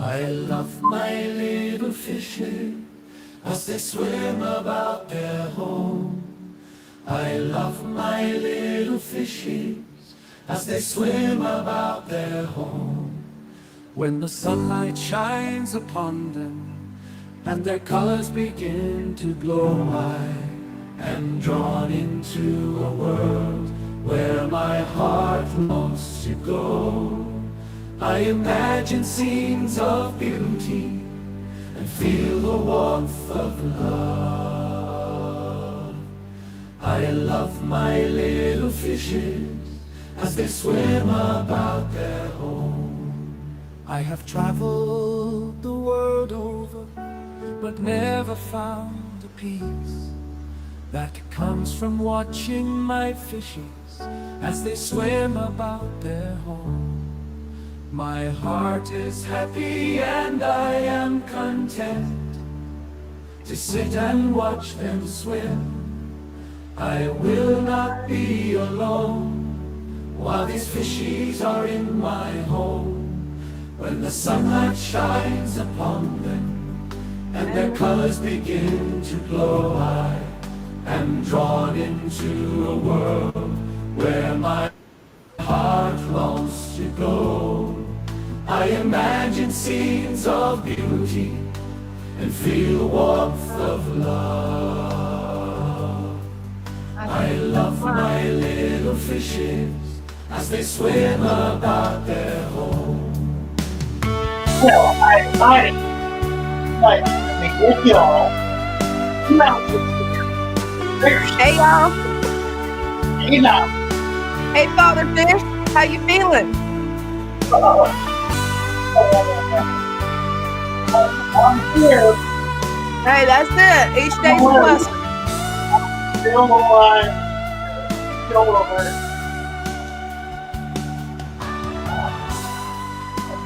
I love my little fishes as they swim about their home. I love my little fishes as they swim about their home. When the sunlight shines upon them and their colors begin to glow, I am drawn into a world where my heart longs to go. I imagine scenes of beauty and feel the warmth of love. I love my little fishes as they swim about their home. I have traveled the world over, but never found a peace that comes from watching my fishes as they swim about their home. My heart is happy and I am content to sit and watch them swim. I will not be alone while these fishies are in my home. When the sunlight shines upon them and their colors begin to glow, I am drawn into a world where my heart longs to go. I imagine scenes of beauty and feel warmth of love. I love my little fishes as they swim about their home. Well, I might like to be with y'all. Hey y'all. You know, Hey Father Fish, how you feeling? I'm here. Hey, that's it. Each day's a blessing. Still alive. Still alert.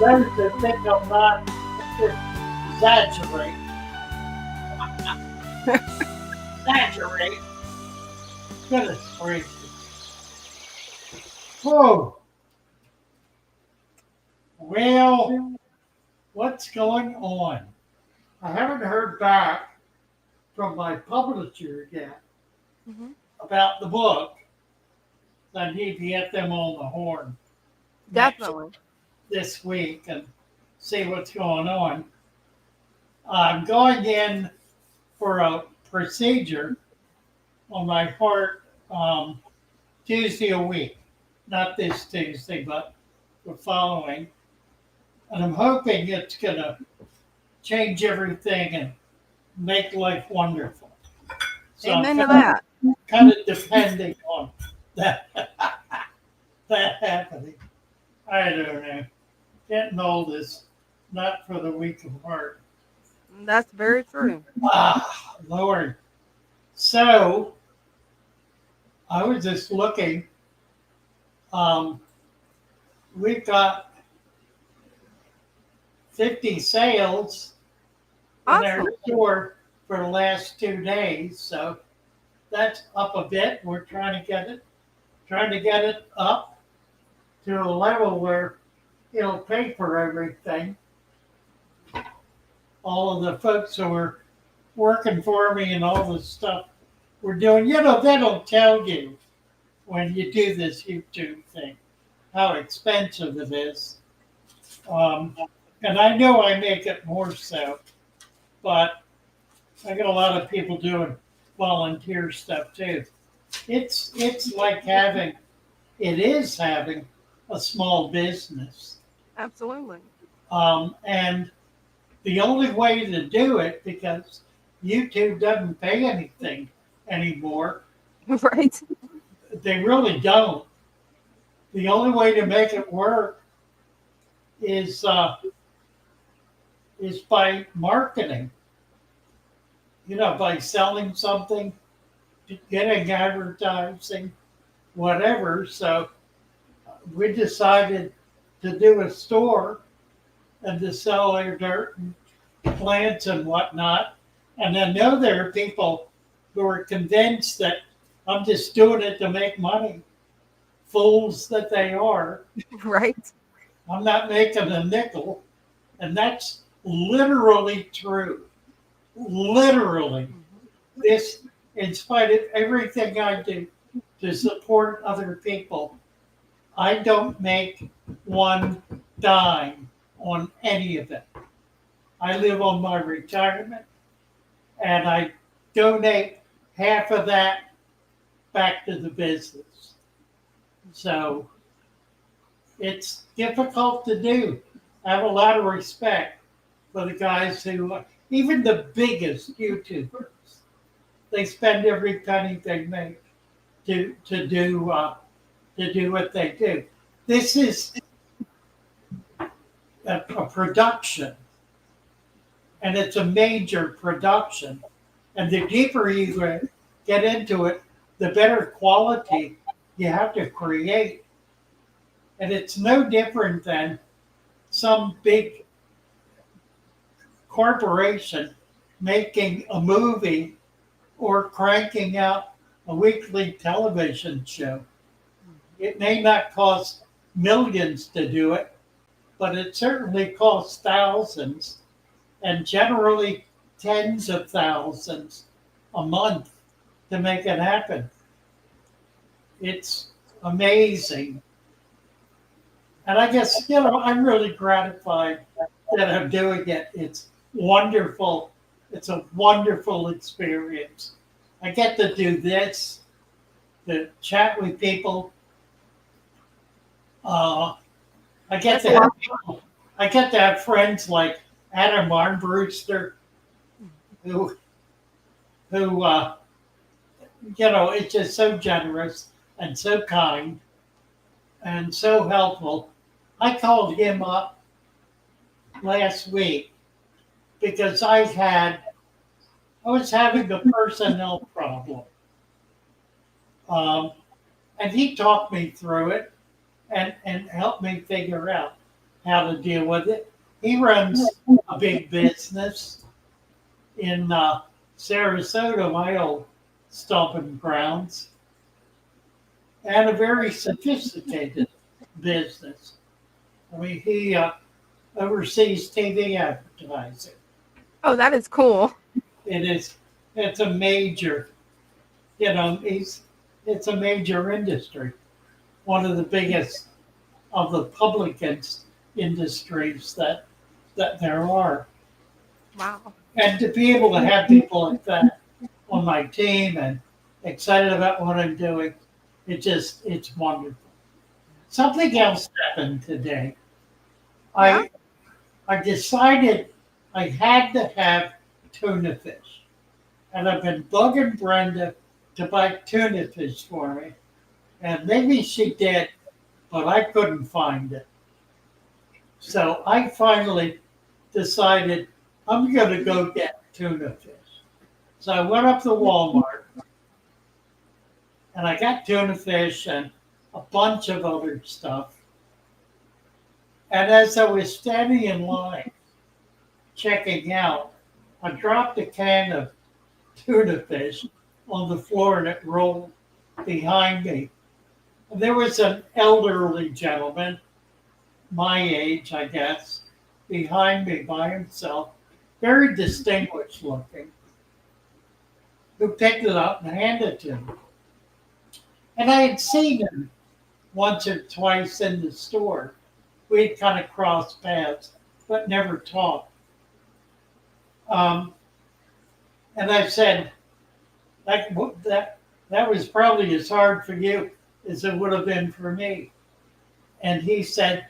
Those that think I'm not exaggerate. Exaggerate. Goodness gracious. Whoa. Well, what's going on? I haven't heard back from my publisher yet about the book. I need to get them on the horn Definitely. this week and see what's going on. I'm going in for a procedure on my heart Tuesday a week. Not this Tuesday, but the following. And I'm hoping it's going to change everything and make life wonderful. So Amen to that. Kind of depending on that, that happening. I don't know. Getting old is not for the weak of heart. That's very true. Ah, Lord. So I was just looking. We've got 50 sales in our Awesome. store for the last 2 days, so that's up a bit. We're trying to get it up to a level where it'll pay for everything. All of the folks who are working for me and all the stuff we're doing, that'll tell you when you do this YouTube thing how expensive it is. And I know I make it more so, but I got a lot of people doing volunteer stuff too. It is having a small business. Absolutely. And the only way to do it, because YouTube doesn't pay anything anymore, Right. they really don't. The only way to make it work is by marketing. By selling something, getting advertising, whatever. So we decided to do a store and to sell their dirt and plants and whatnot. And I know there are people who are convinced that I'm just doing it to make money. Fools that they are. Right. I'm not making a nickel And that's literally true. Literally. This, in spite of everything I do to support other people, I don't make one dime on any of it. I live on my retirement and I donate half of that back to the business. So it's difficult to do. I have a lot of respect for the guys who, even the biggest YouTubers, they spend every penny they make to do what they do. This is a production, and it's a major production. And the deeper you get into it, the better quality you have to create. And it's no different than some big corporation making a movie or cranking out a weekly television show. It may not cost millions to do it, but it certainly costs thousands and generally tens of thousands a month to make it happen. It's amazing. And I guess, I'm really gratified that I'm doing it. It's wonderful. It's a wonderful experience. I get to do this, to chat with people. I get to have friends like Adam Armbruster, who it's just so generous and so kind and so helpful. I called him up last week because I was having a personnel problem. And he talked me through it and helped me figure out how to deal with it. He runs a big business in Sarasota, my old stomping grounds, and a very sophisticated business. I mean, he oversees TV advertising. Oh, that is cool. It's a major, it's a major industry. One of the biggest of the public industries that there are. Wow. And to be able to have people like that on my team and excited about what I'm doing, it's wonderful. Something else happened today. I decided I had to have tuna fish. And I've been bugging Brenda to buy tuna fish for me. And maybe she did, but I couldn't find it. So I finally decided I'm going to go get tuna fish. So I went up to Walmart and I got tuna fish and a bunch of other stuff. And as I was standing in line checking out, I dropped a can of tuna fish on the floor and it rolled behind me. And there was an elderly gentleman, my age, I guess, behind me by himself, very distinguished looking, who picked it up and handed it to me. And I had seen him once or twice in the store. We'd kind of crossed paths, but never talked. And I said, that was probably as hard for you as it would have been for me. And he said,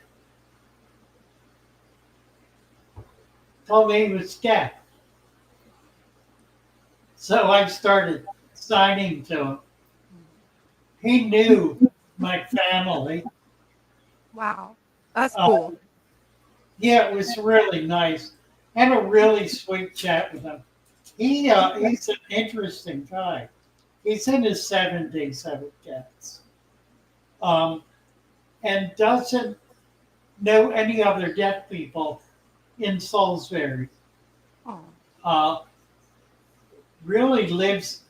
told me he was deaf. So I started signing to him. He knew my family. Wow. That's cool. Yeah, it was really nice. Had a really sweet chat with him. He's an interesting guy. He's in his 70s, I would guess. And doesn't know any other deaf people in Salisbury. Oh. Really lives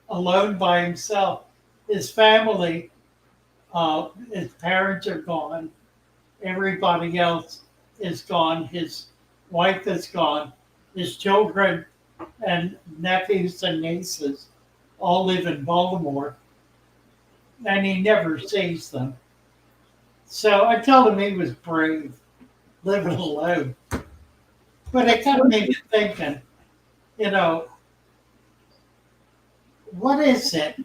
alone by himself. His family, his parents are gone. Everybody else is gone. His wife is gone. His children and nephews and nieces all live in Baltimore, and he never sees them. So I told him he was brave, living alone. But it kind of made me thinking, you know, what is it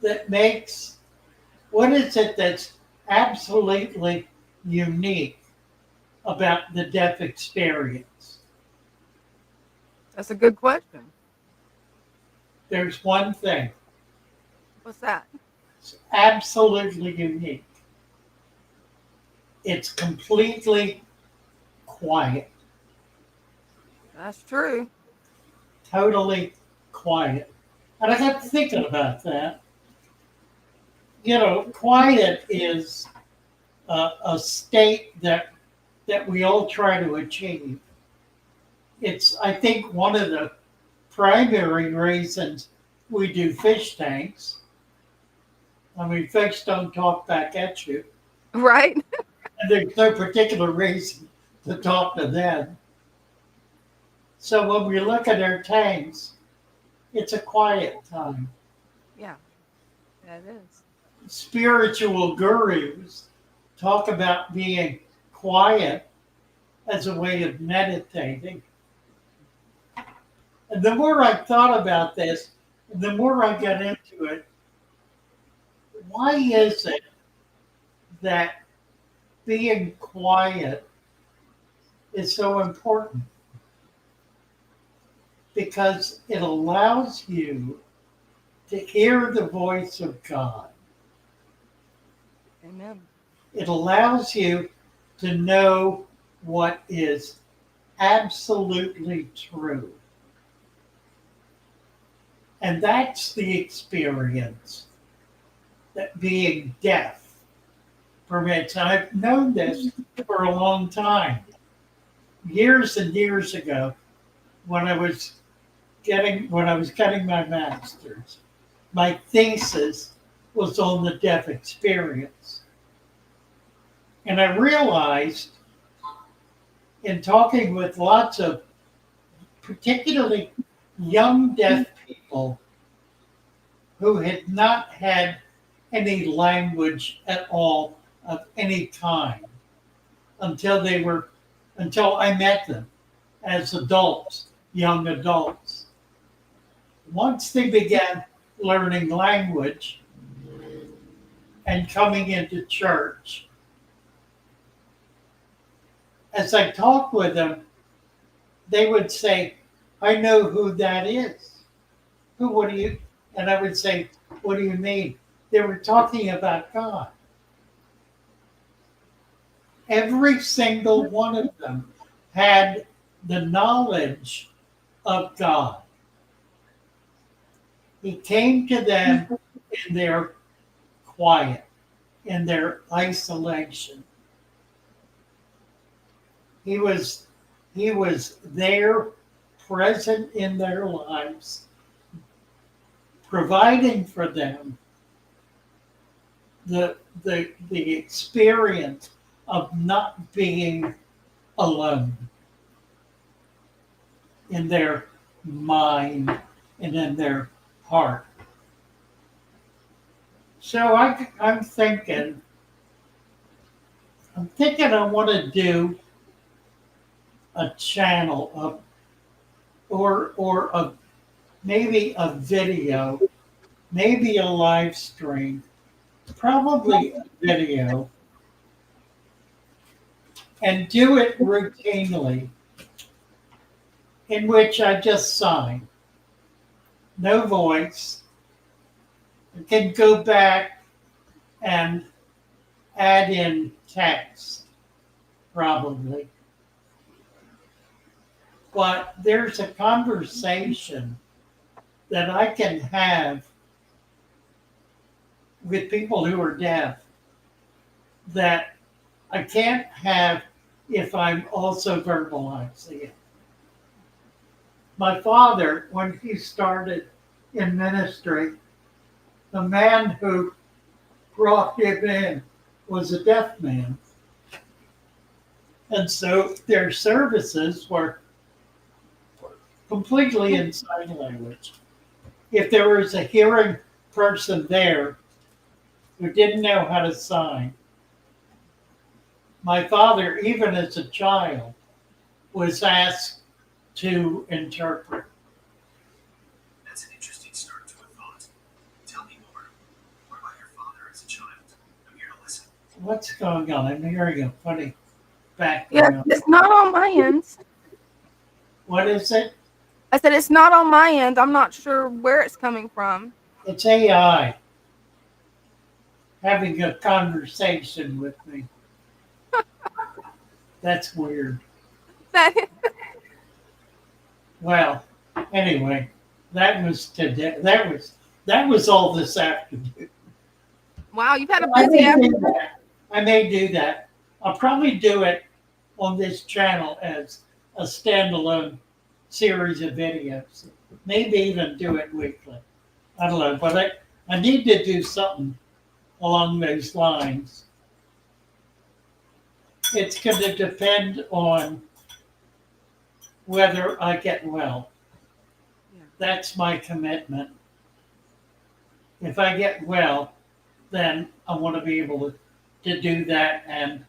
that makes, what is it that's absolutely unique about the deaf experience? That's a good question. There's one thing. What's that? It's absolutely unique. It's completely quiet, That's true. totally quiet. And I got thinking about that. You know, quiet is a state that we all try to achieve. It's, I think, one of the primary reasons we do fish tanks. I mean, fish don't talk back at you, Right? and there's no particular reason to talk to them. So when we look at our tanks, it's a quiet time. Yeah, that is. Spiritual gurus talk about being quiet as a way of meditating. And the more I thought about this, the more I got into it, why is it that being quiet is so important? Because it allows you to hear the voice of God. Amen. It allows you to know what is absolutely true. And that's the experience that being deaf permits. And I've known this for a long time. Years and years ago, when I was getting my master's, my thesis was on the deaf experience. And I realized in talking with lots of particularly young deaf people who had not had any language at all of any kind until I met them as adults, young adults. Once they began learning language and coming into church, as I talked with them, they would say, I know who that is. And I would say, what do you mean? They were talking about God. Every single one of them had the knowledge of God. He came to them in their quiet, in their isolation. He was there, present in their lives, providing for them the experience of not being alone in their mind and in their heart. So I'm thinking I want to do a channel of, maybe a video, maybe a live stream, probably a video, and do it routinely, in which I just sign, no voice. I can go back and add in text, probably. But there's a conversation that I can have with people who are deaf that I can't have if I'm also verbalizing it. My father, when he started in ministry, the man who brought him in was a deaf man. And so their services were completely in sign language. If there was a hearing person there who didn't know how to sign, my father, even as a child, was asked to interpret. That's an interesting start to a thought. Tell me more. What about your father as a child? I'm here to listen. What's going on? I'm hearing a funny Yeah, background. it's not on my end. What is it? I said it's not on my end. I'm not sure where it's coming from. It's AI having a conversation with me. That's weird. That Well, anyway, that was today. That was all this afternoon. wow, you've had a I busy may afternoon. do that. I may do that. I'll probably do it on this channel as a standalone series of videos. Maybe even do it weekly. I don't know, but I need to do something along those lines. It's going to depend on whether I get well. Yeah. That's my commitment. If I get well, then I want to be able to do that and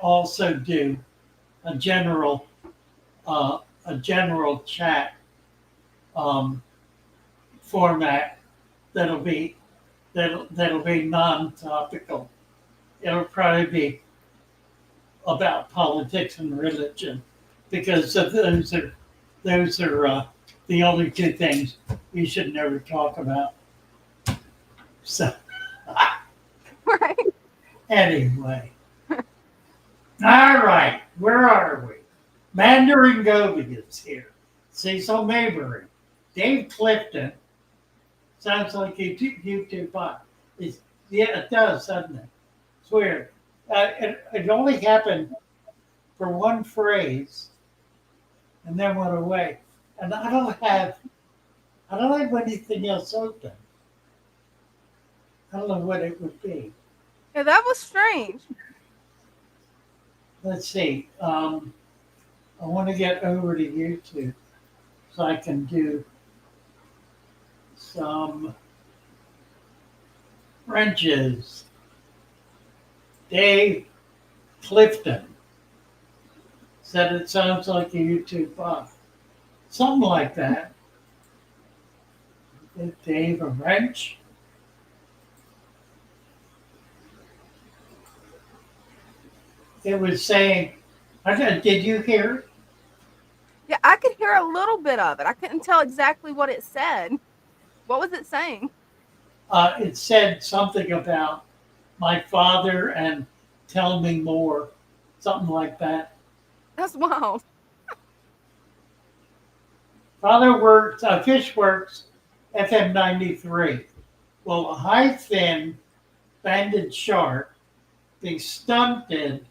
also do a general chat format that'll be non-topical. It'll probably be about politics and religion because those are the only two things you should never talk about. So Right. anyway, all right, where are we? Mandarin Goby is here. Cecil Maybury, Dave Clifton. Sounds like a YouTube bot. Yeah, it does, doesn't it? It's weird. It only happened for one phrase, and then went away. And I don't have anything else open. I don't know what it would be. Yeah, that was strange. Let's see. I want to get over to YouTube so I can do some wrenches. Dave Clifton said it sounds like a YouTube bot. Something like that. Give Dave a wrench. It was saying, did you hear it? Yeah, I could hear a little bit of it. I couldn't tell exactly what it said. What was it saying? It said something about my father and tell me more, something like that. That's wild. Father works, Fish works, FM 93. Well, a high fin banded shark be stunted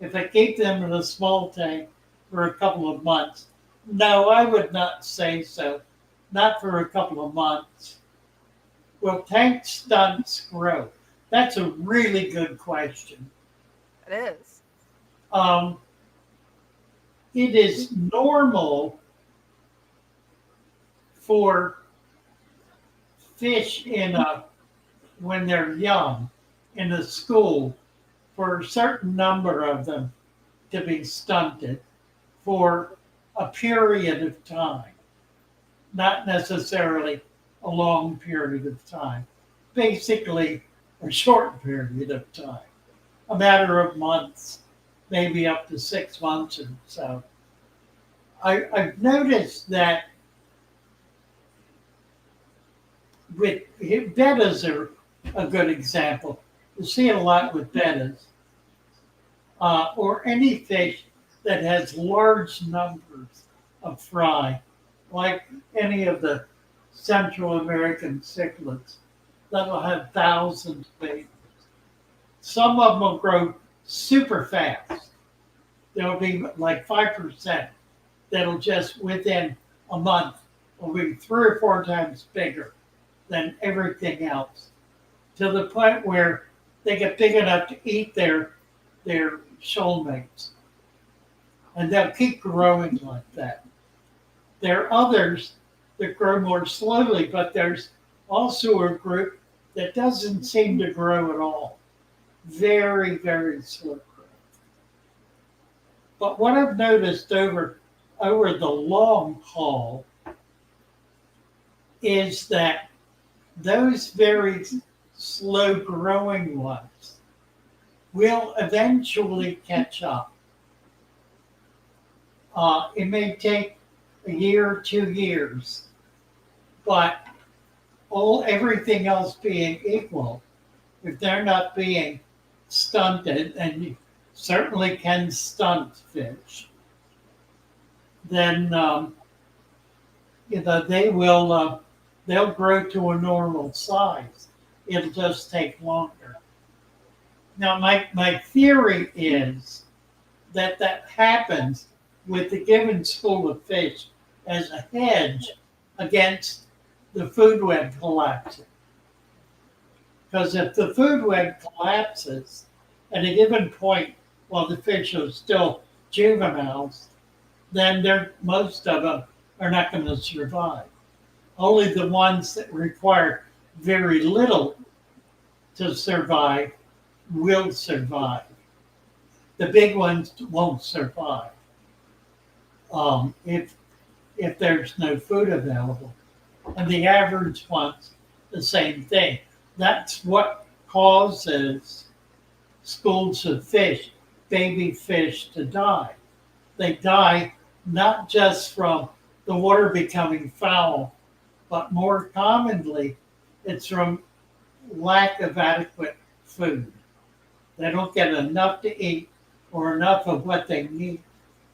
if I keep them in a small tank for a couple of months? No, I would not say so. Not for a couple of months. Will tank stunts grow? That's a really good question. It is. It is normal for fish when they're young in a school for a certain number of them to be stunted for a period of time, not necessarily a long period of time, basically a short period of time, a matter of months, maybe up to 6 months or so. I've noticed that with bettas are a good example. You see it a lot with bettas, or any fish that has large numbers of fry, like any of the Central American cichlids that will have thousands of babies. Some of them will grow super fast. There'll be like 5% that'll just within a month will be 3 or 4 times bigger than everything else, to the point where they get big enough to eat their shoal mates. and they'll keep growing like that. There are others that grow more slowly, but there's also a group that doesn't seem to grow at all. Very, very slow growth. But what I've noticed over the long haul is that those very slow growing ones will eventually catch up. It may take a year or 2 years, but everything else being equal, if they're not being stunted, and you certainly can stunt fish, then they'll grow to a normal size. It'll just take longer. Now, my theory is that happens with the given school of fish as a hedge against the food web collapsing. Because if the food web collapses at a given point while the fish are still juveniles, then most of them are not going to survive. Only the ones that require very little to survive will survive. The big ones won't survive if there's no food available. And the average ones, the same thing. That's what causes schools of fish, baby fish, to die. They die not just from the water becoming foul, but more commonly, it's from lack of adequate food. They don't get enough to eat or enough of what they need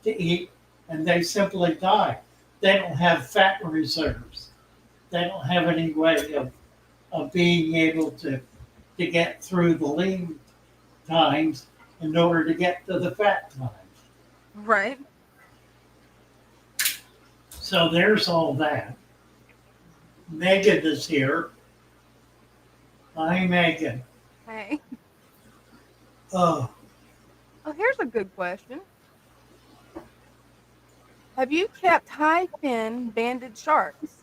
to eat, and they simply die. They don't have fat reserves. They don't have any way of being able to get through the lean times in order to get to the fat times. Right. So there's all that. Megan is here. Hi, Megan. Hey. Oh, Here's a good question. Have you kept high fin banded sharks?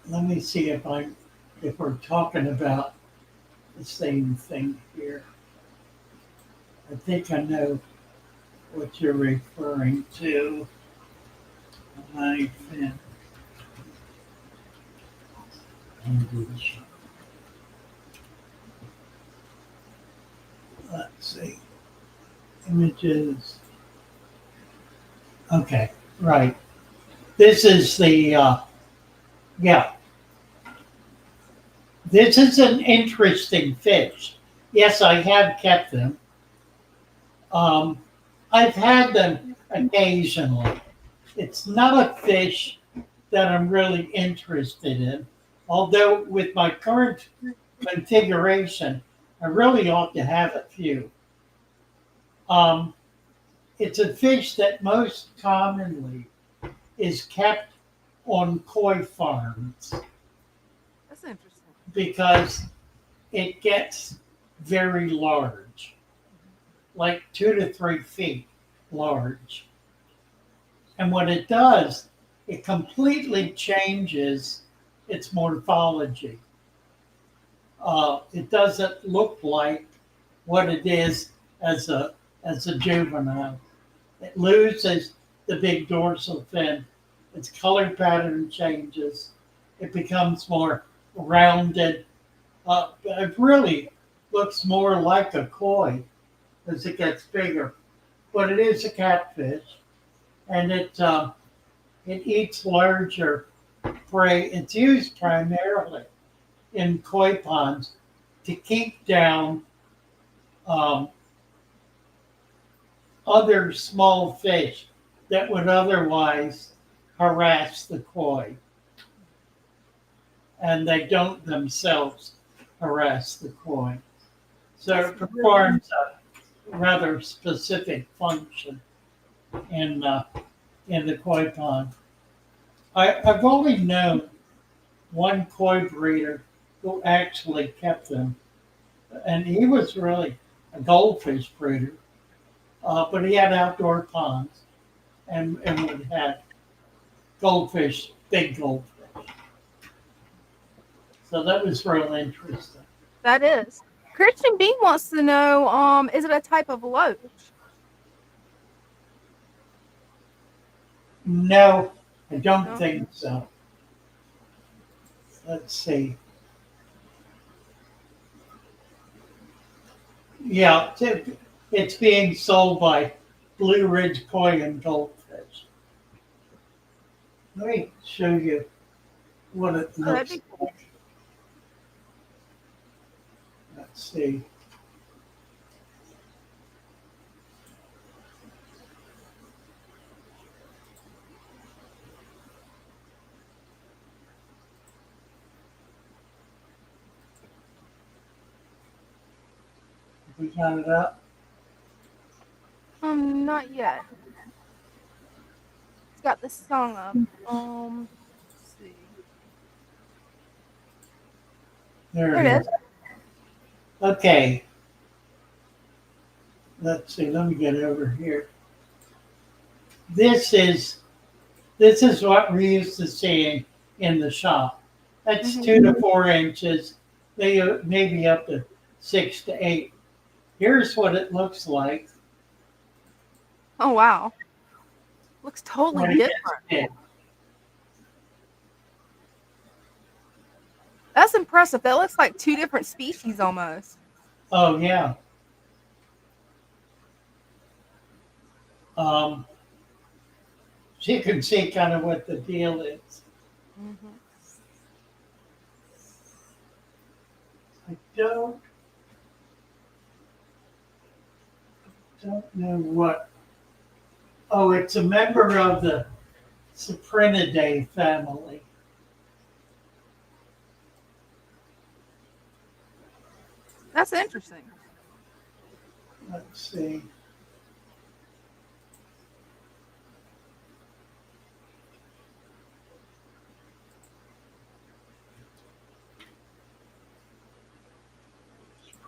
let me see if we're talking about the same thing here. I think I know what you're referring to. High fin. Let's see. Images. Okay, right. This is the, yeah. This is an interesting fish. Yes, I have kept them. I've had them occasionally. It's not a fish that I'm really interested in. Although with my current configuration, I really ought to have a few. It's a fish that most commonly is kept on koi farms That's interesting. because it gets very large, like 2 to 3 feet large. And what it does, it completely changes its morphology. It doesn't look like what it is as a juvenile. It loses the big dorsal fin. Its color pattern changes. It becomes more rounded. It really looks more like a koi as it gets bigger. But it is a catfish, and it eats larger prey. It's used primarily in koi ponds to keep down other small fish that would otherwise harass the koi. And they don't themselves harass the koi. So it performs a rather specific function in the koi pond. I've only known one koi breeder who actually kept them, and he was really a goldfish breeder, but he had outdoor ponds and would have goldfish, big goldfish. So that was real interesting. That is. Christian B wants to know, is it a type of loach? No, I don't No? think so. Let's see. Yeah, it's being sold by Blue Ridge Koi and Goldfish. Let me show you what it Oh, that'd looks be cool. like. Let's see. We got it up. Not yet. It's got the song up. Let's see. There There it it is. is. Okay. Let's see. Let me get over here. This is what we're used to seeing in the shop. That's Mhm. 2 to 4 inches, maybe up to 6 to 8. Here's what it looks like Oh, wow. Looks totally when it gets different. big. That's impressive. That looks like two different species almost. Oh yeah. So you can see kind of what the deal is. Mhm. I don't know what. Oh, it's a member of the Cyprinidae family. That's interesting. Let's see.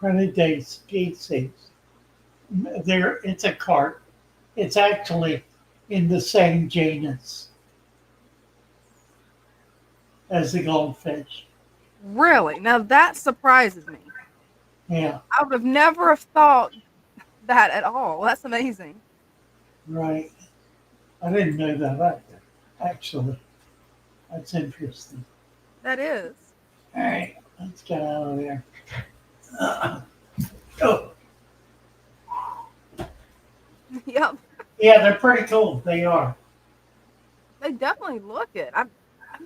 Cyprinidae species. It's a carp. It's actually in the same genus as the goldfish. Really? Now that surprises me. Yeah, I would have never have thought that at all. That's amazing. right. I didn't know that either, actually. That's interesting. That is. All right, let's get out of there. Oh, Yep. yeah, they're pretty cool. They are. They definitely look it. I'm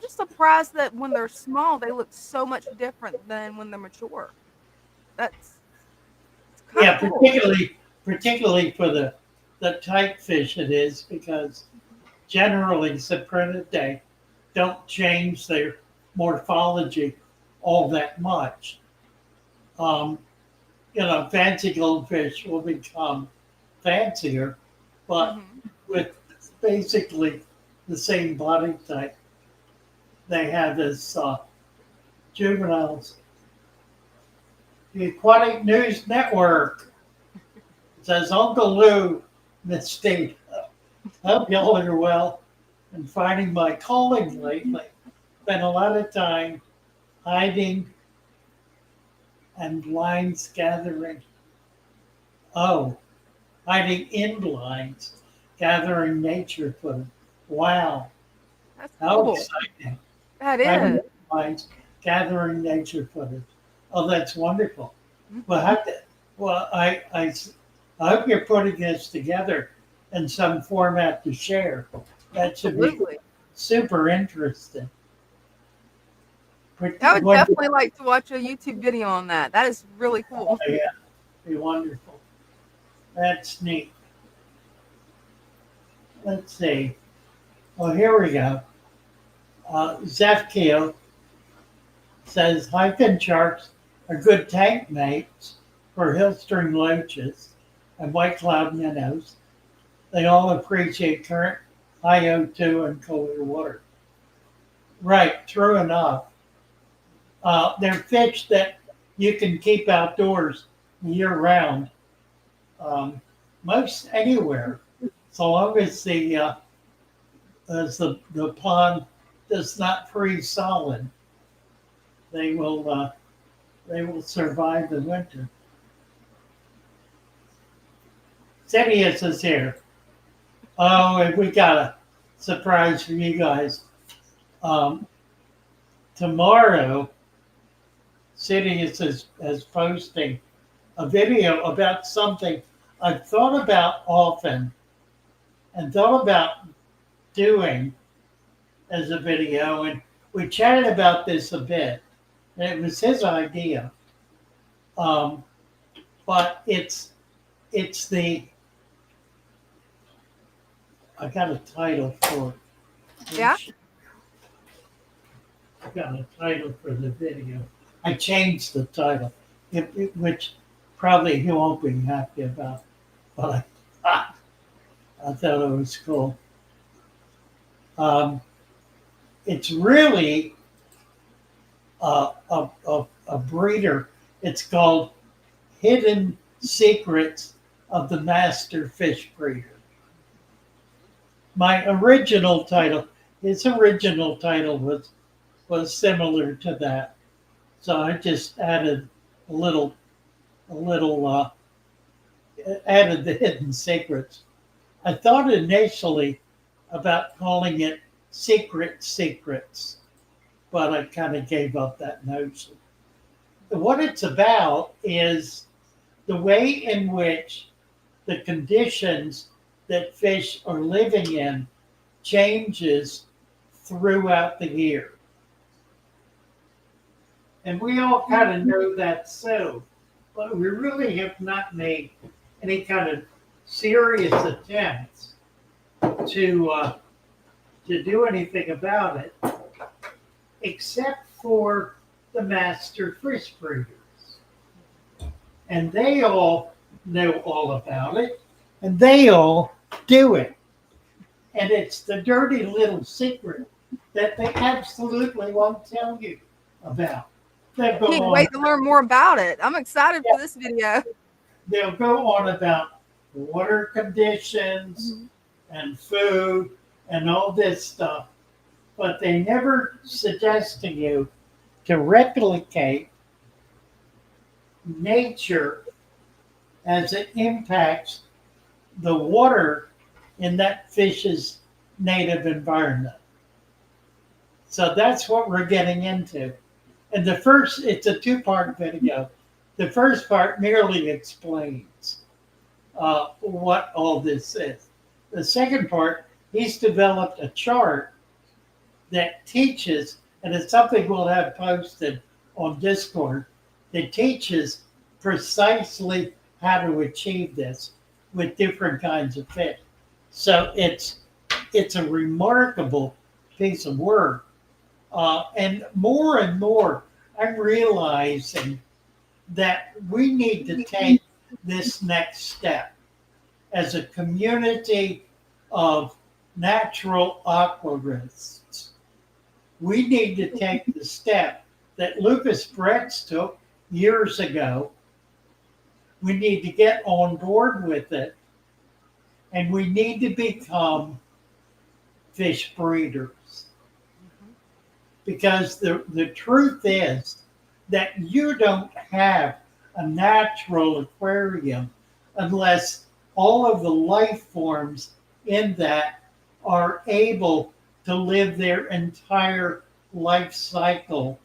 just surprised that when they're small, they look so much different than when they're mature. That's it's kind Yeah, of cool. particularly for the type fish it is, because generally Cyprinidae don't change their morphology all that much. Um, fancy goldfish will become fancier, but Mhm. with basically the same body type. They have this juveniles. The Aquatic News Network says Uncle Lou, Miss State. Hope y'all are well and finding my calling lately. Spent a lot of time hiding and lines gathering. Oh, hiding in blinds, gathering nature footage. Wow, That's how cool. exciting. That Hiding is. in blinds, gathering nature footage. Oh, that's wonderful. Well, Mhm. I hope you're putting this together in some format to share. That should be Absolutely. super interesting. I would When, definitely like to watch a YouTube video on that. That is really cool. yeah, be wonderful. That's neat. Let's see. Well, here we go. Zefkio says hyphen sharks are good tank mates for hillstring loaches and white cloud minnows. They all appreciate current high O2 and colder water. Right, true enough. They're fish that you can keep outdoors year round most anywhere, so long as the pond does not freeze solid, they will survive the winter. Senius is here. Oh, and we got a surprise for you guys. Tomorrow, Sirius is posting a video about something I've thought about often and thought about doing as a video. And we chatted about this a bit. And it was his idea. But it's the, I got a title for it. Yeah? I got a title for the video. I changed the title, which probably he won't be happy about, but I thought it was cool. It's really a breeder. It's called Hidden Secrets of the Master Fish Breeder. My original title, his original title was similar to that. So I just added added the hidden secrets. I thought initially about calling it Secret Secrets, but I kind of gave up that notion. What it's about is the way in which the conditions that fish are living in changes throughout the year. And we all kind of know that so, but we really have not made any kind of serious attempts to do anything about it, except for the master fish breeders. And they all know all about it, and they all do it. And it's the dirty little secret that they absolutely won't tell you about. Can't wait to learn more about it. I'm excited for this video. They'll go on about water conditions and food and all this stuff, but they never suggest to you to replicate nature as it impacts the water in that fish's native environment. So that's what we're getting into. And it's a two-part video. The first part merely explains what all this is. The second part, he's developed a chart that teaches, and it's something we'll have posted on Discord, that teaches precisely how to achieve this with different kinds of fish. So it's a remarkable piece of work. And more, I'm realizing that we need to take this next step as a community of natural aquarists. We need to take the step that Lucas Bretz took years ago. We need to get on board with it, and we need to become fish breeders. Because the truth is that you don't have a natural aquarium unless all of the life forms in that are able to live their entire life cycle,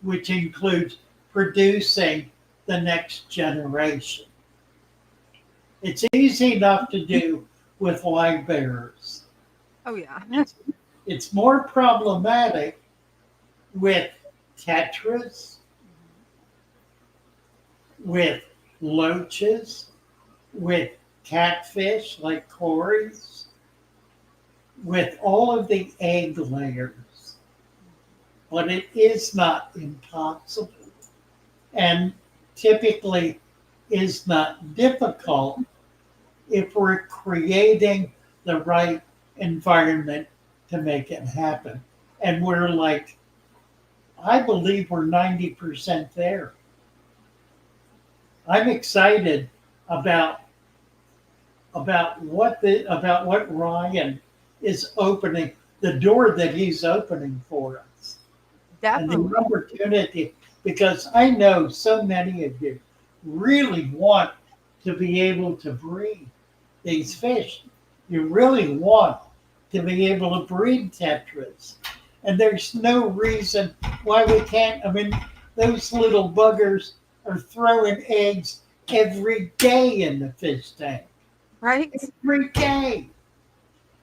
which includes producing the next generation. It's easy enough to do with live bearers. Oh, yeah. It's more problematic with tetras, with loaches, with catfish like cories, with all of the egg layers. But it is not impossible, and typically is not difficult if we're creating the right environment to make it happen. And we're like, I believe we're 90% there. I'm excited about what Ryan is opening, the door that he's opening for us, and the Definitely. opportunity, because I know so many of you really want to be able to breed these fish. You really want to be able to breed tetras. And there's no reason why we can't. I mean, those little buggers are throwing eggs every day in the fish tank. Right? Every day.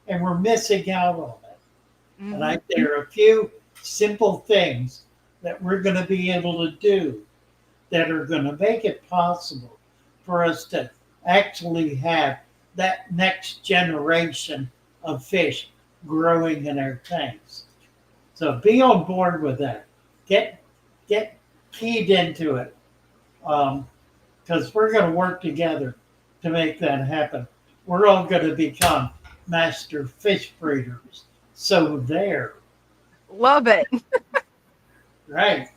And we're missing out on it. And Hmm. there are a few simple things that we're going to be able to do that are going to make it possible for us to actually have that next generation of fish growing in our tanks. So be on board with that. Get get keyed into it, because we're going to work together to make that happen. We're all going to become master fish breeders. So there, Love it. right?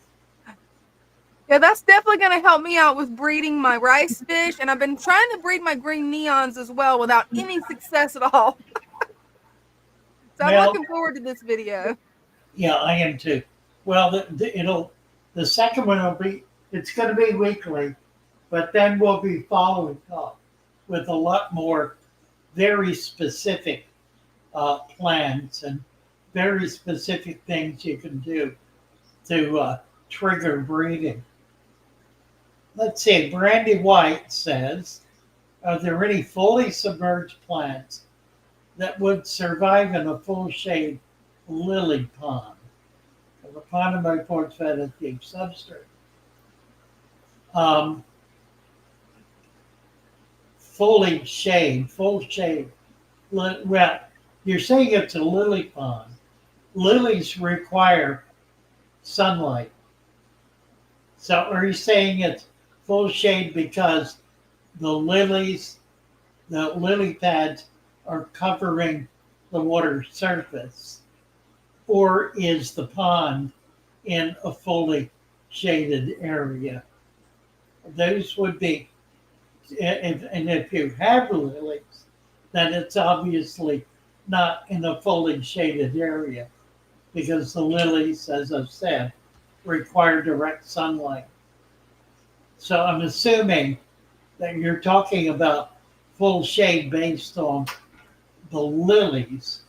Yeah, that's definitely going to help me out with breeding my rice fish. And I've been trying to breed my green neons as well without any success at all. So I'm Well, looking forward to this video. yeah, I am too. Well, the second one will be, it's going to be weekly, but then we'll be following up with a lot more very specific plans and very specific things you can do to trigger breeding. Let's see. Brandy White says, "Are there any fully submerged plants that would survive in a full shade lily pond? The pond of my porch fed a deep substrate." Um, full shade. Well, you're saying it's a lily pond. Lilies require sunlight. So are you saying it's full shade because the lilies, the lily pads are covering the water surface? Or is the pond in a fully shaded area? Those would be, and if you have lilies, then it's obviously not in a fully shaded area because the lilies, as I've said, require direct sunlight. So I'm assuming that you're talking about full shade based on the lilies.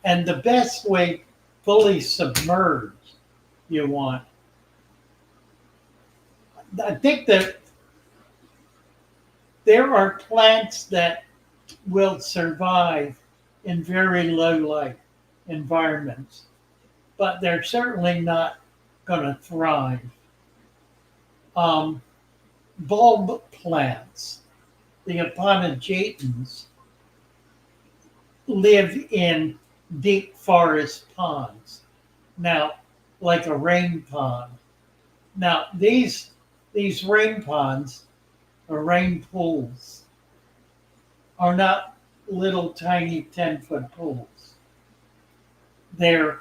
And the best way, fully submerged, you want. I think that there are plants that will survive in very low light environments, but they're certainly not going to thrive. Um, bulb plants, the Aponogetans, live in deep forest ponds. Now, like a rain pond. Now, these rain ponds or rain pools are not little tiny 10-foot pools. They're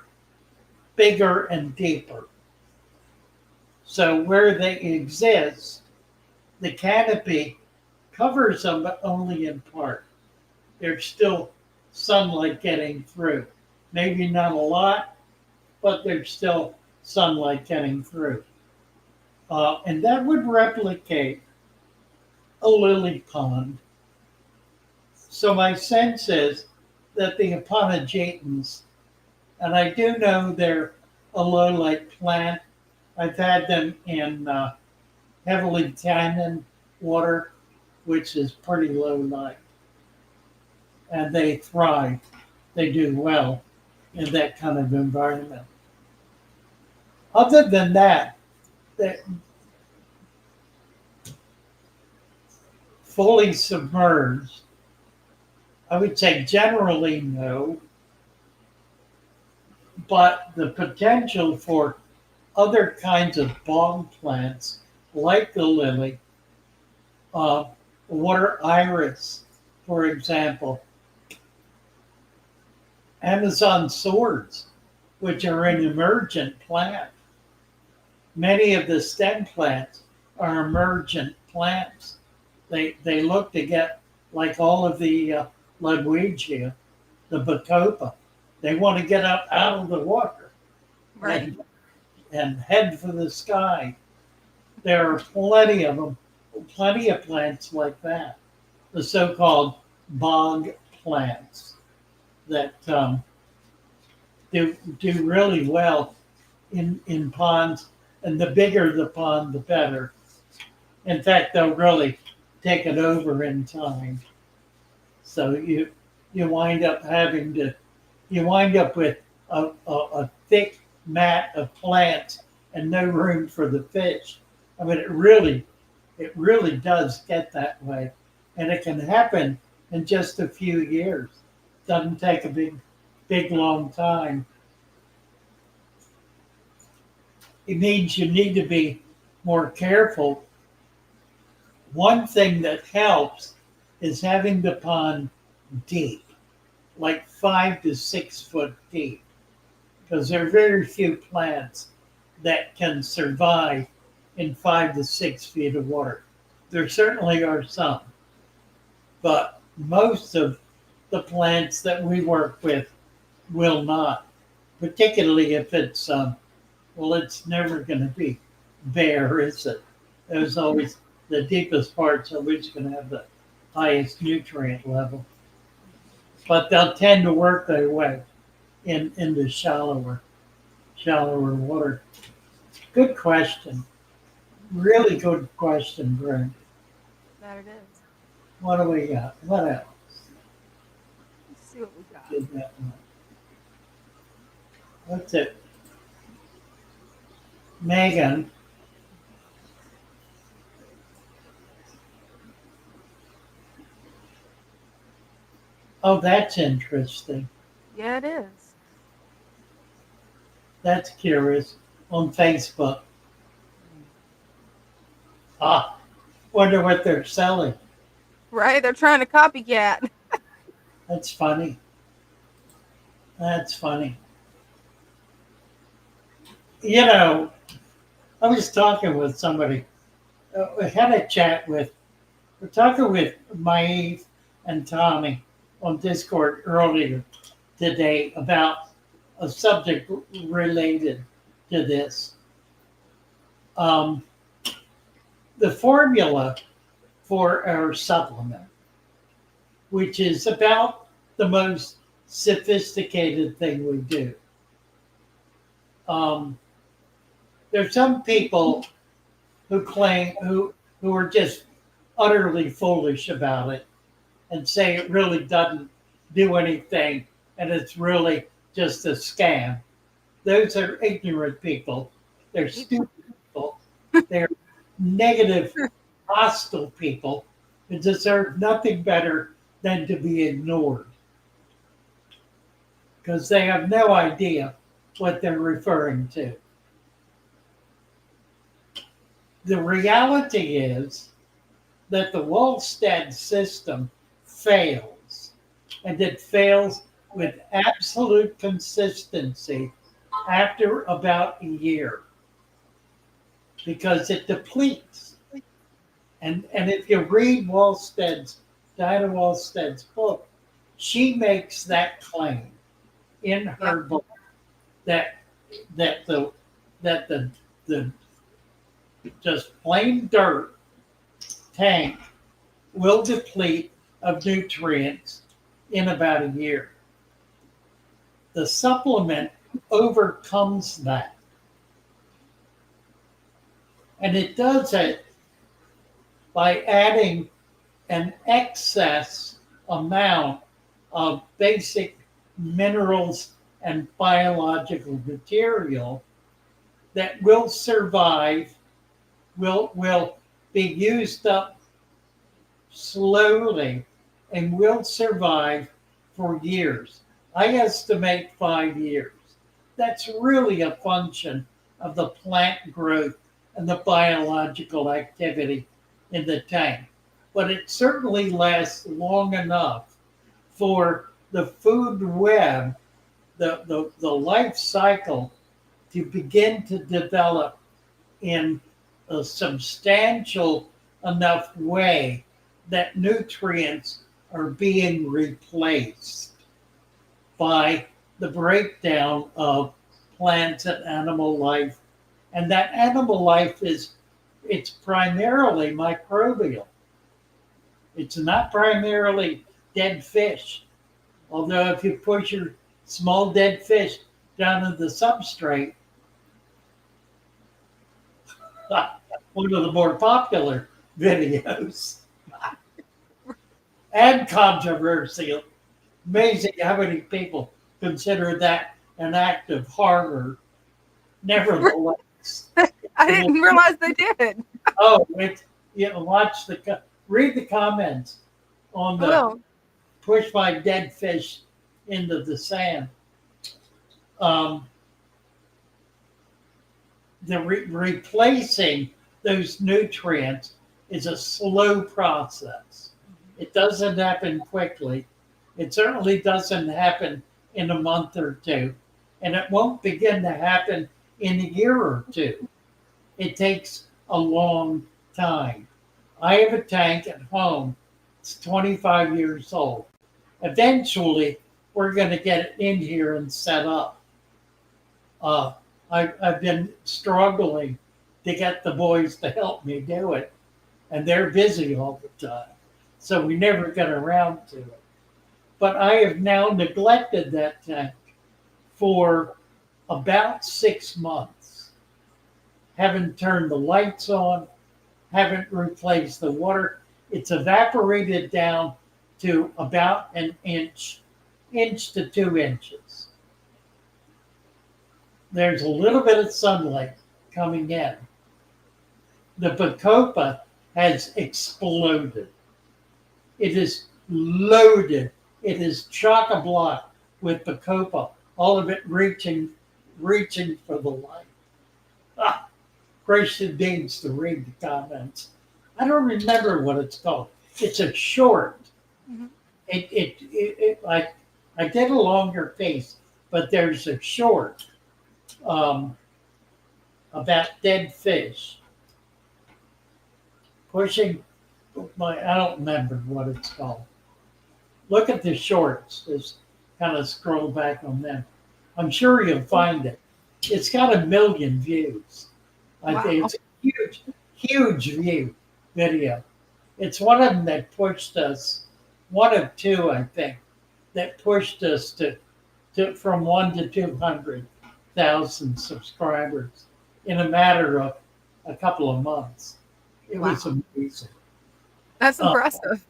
bigger and deeper. So where they exist, the canopy covers them, but only in part. There's still sunlight getting through. Maybe not a lot, but there's still sunlight getting through. And that would replicate a lily pond. So my sense is that the Aponogetans, and I do know they're a low light plant. I've had them in heavily tannin water, which is pretty low light. And they thrive. They do well in that kind of environment. Other than that, they're fully submerged, I would say generally no, but the potential for other kinds of bog plants like the lily, water iris, for example, Amazon swords, which are an emergent plant. Many of the stem plants are emergent plants. They look to get, like all of the Ludwigia, the Bacopa. They want to get up out of the water Right. and head for the sky. There are plenty of them, plenty of plants like that, the so-called bog plants that do really well in ponds, and the bigger the pond, the better. In fact, they'll really take it over in time. So you wind up with a thick mat of plants and no room for the fish. I mean, it really does get that way, and it can happen in just a few years. Doesn't take a big long time. It means you need to be more careful. One thing that helps is having the pond deep, like 5 to 6 foot deep, because there are very few plants that can survive in 5 to 6 feet of water. There certainly are some, but most of the plants that we work with will not, particularly if it's, well, it's never going to be bare, is it? There's always, the deepest parts always going to have the highest nutrient level. But they'll tend to work their way into shallower water. Good question. Really good question, Brent. That it is. What do we got? What else? Let's see what we got. Did that one. What's it? Megan. Oh, that's interesting. Yeah, it is. That's curious. On Facebook. Wonder what they're selling. Right? They're trying to copycat. That's funny. That's funny. You know, I was talking with somebody. We had a chat with, we're talking with Maeve and Tommy on Discord earlier today about a subject related to this. The formula for our supplement, which is about the most sophisticated thing we do. There's some people who claim who are just utterly foolish about it and say it really doesn't do anything and it's really just a scam. Those are ignorant people. They're stupid people. They're negative, hostile people who deserve nothing better than to be ignored because they have no idea what they're referring to. The reality is that the Wolstead system fails, and it fails with absolute consistency after about a year because it depletes. And if you read Dina Wolstead's book, she makes that claim in her book that the just plain dirt tank will deplete of nutrients in about a year. The supplement overcomes that. And it does it by adding an excess amount of basic minerals and biological material that will survive, will be used up slowly and will survive for years. I estimate 5 years. That's really a function of the plant growth and the biological activity in the tank. But it certainly lasts long enough for the food web, the life cycle, to begin to develop in a substantial enough way that nutrients are being replaced by the breakdown of plants and animal life. And that animal life it's primarily microbial. It's not primarily dead fish. Although if you push your small dead fish down in the substrate, one of the more popular videos and controversial. Amazing how many people consider that an act of horror. Nevertheless, I didn't realize they did. oh, read the comments on the Well, push my dead fish into the sand. The replacing those nutrients is a slow process. It doesn't happen quickly. It certainly doesn't happen in a month or two, and it won't begin to happen in a year or two. It takes a long time. I have a tank at home. It's 25 years old. Eventually, we're going to get it in here and set up. I've been struggling to get the boys to help me do it, and they're busy all the time. So we never get around to it. But I have now neglected that tank for about 6 months. Haven't turned the lights on, haven't replaced the water. It's evaporated down to about an inch to 2 inches. There's a little bit of sunlight coming in. The Bacopa has exploded. It is loaded. It is chock-a-block with Bacopa, all of it reaching for the light. Gracious needs to read the comments. I don't remember what it's called. It's a short. Mhm. I did a longer piece, but there's a short about dead fish pushing I don't remember what it's called. Look at the shorts. Just kind of scroll back on them. I'm sure you'll find it. It's got 1 million views. I think it's a huge view video. It's one of them that pushed us, one of two, I think, that pushed us to from 1 to 200,000 subscribers in a matter of a couple of months. It was amazing. That's impressive.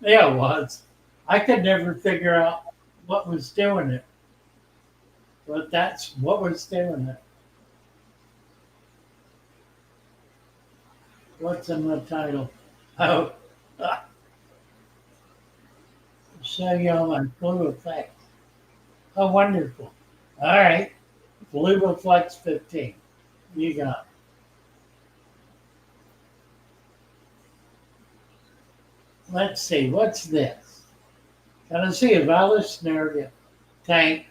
Yeah, it was. I could never figure out what was doing it, but that's what was doing it. What's in the title? Oh, show you all my blue effect. Oh, wonderful. All right. Blue Flex 15. You got it. Let's see, what's this? Can I see a Vallisneria tank?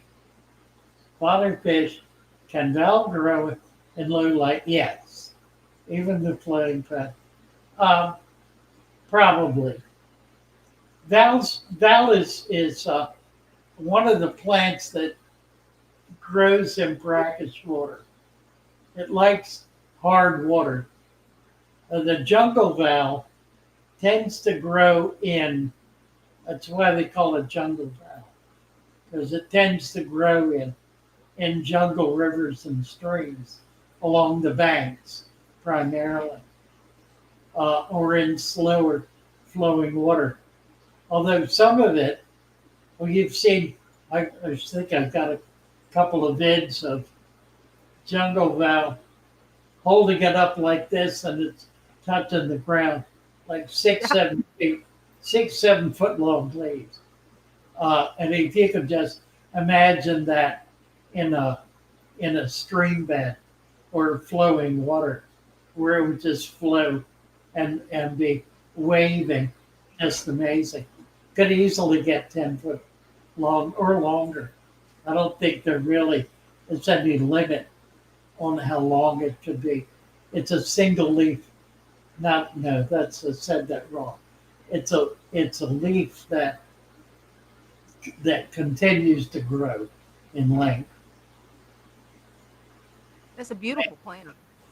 Father Fish, can Val grow in low light? Yes. Even the floating pet. Probably. Val is one of the plants that grows in brackish water. It likes hard water. The jungle val tends to grow in, that's why they call it jungle val, because it tends to grow in jungle rivers and streams along the banks primarily, or in slower flowing water. Although some of it, well, you've seen, I think I've got a couple of vids of jungle val holding it up like this and it's touching the ground, like 6-7 feet, 6-7 foot long leaves. And if you could just imagine that in a stream bed or flowing water, where it would just flow and be waving, just amazing. Could easily get 10 foot long or longer. I don't think there's any limit on how long it could be. It's a single leaf. I said that wrong. it's a leaf that continues to grow in length. It's a beautiful plant.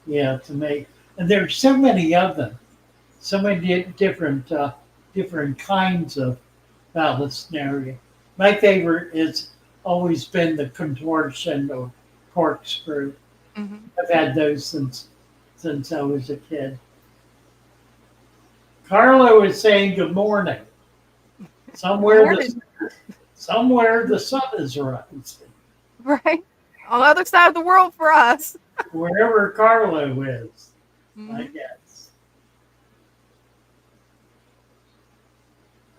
Yeah, to make, and there's so many of them, so many different kinds of Vallisneria. My favorite has always been the contortion or corkscrew. Hmm. I've had those since I was a kid. Carlo is saying good morning. Somewhere Morning. somewhere the sun is rising. Right? On the other side of the world for us. Wherever Carlo is, I Mhm. guess.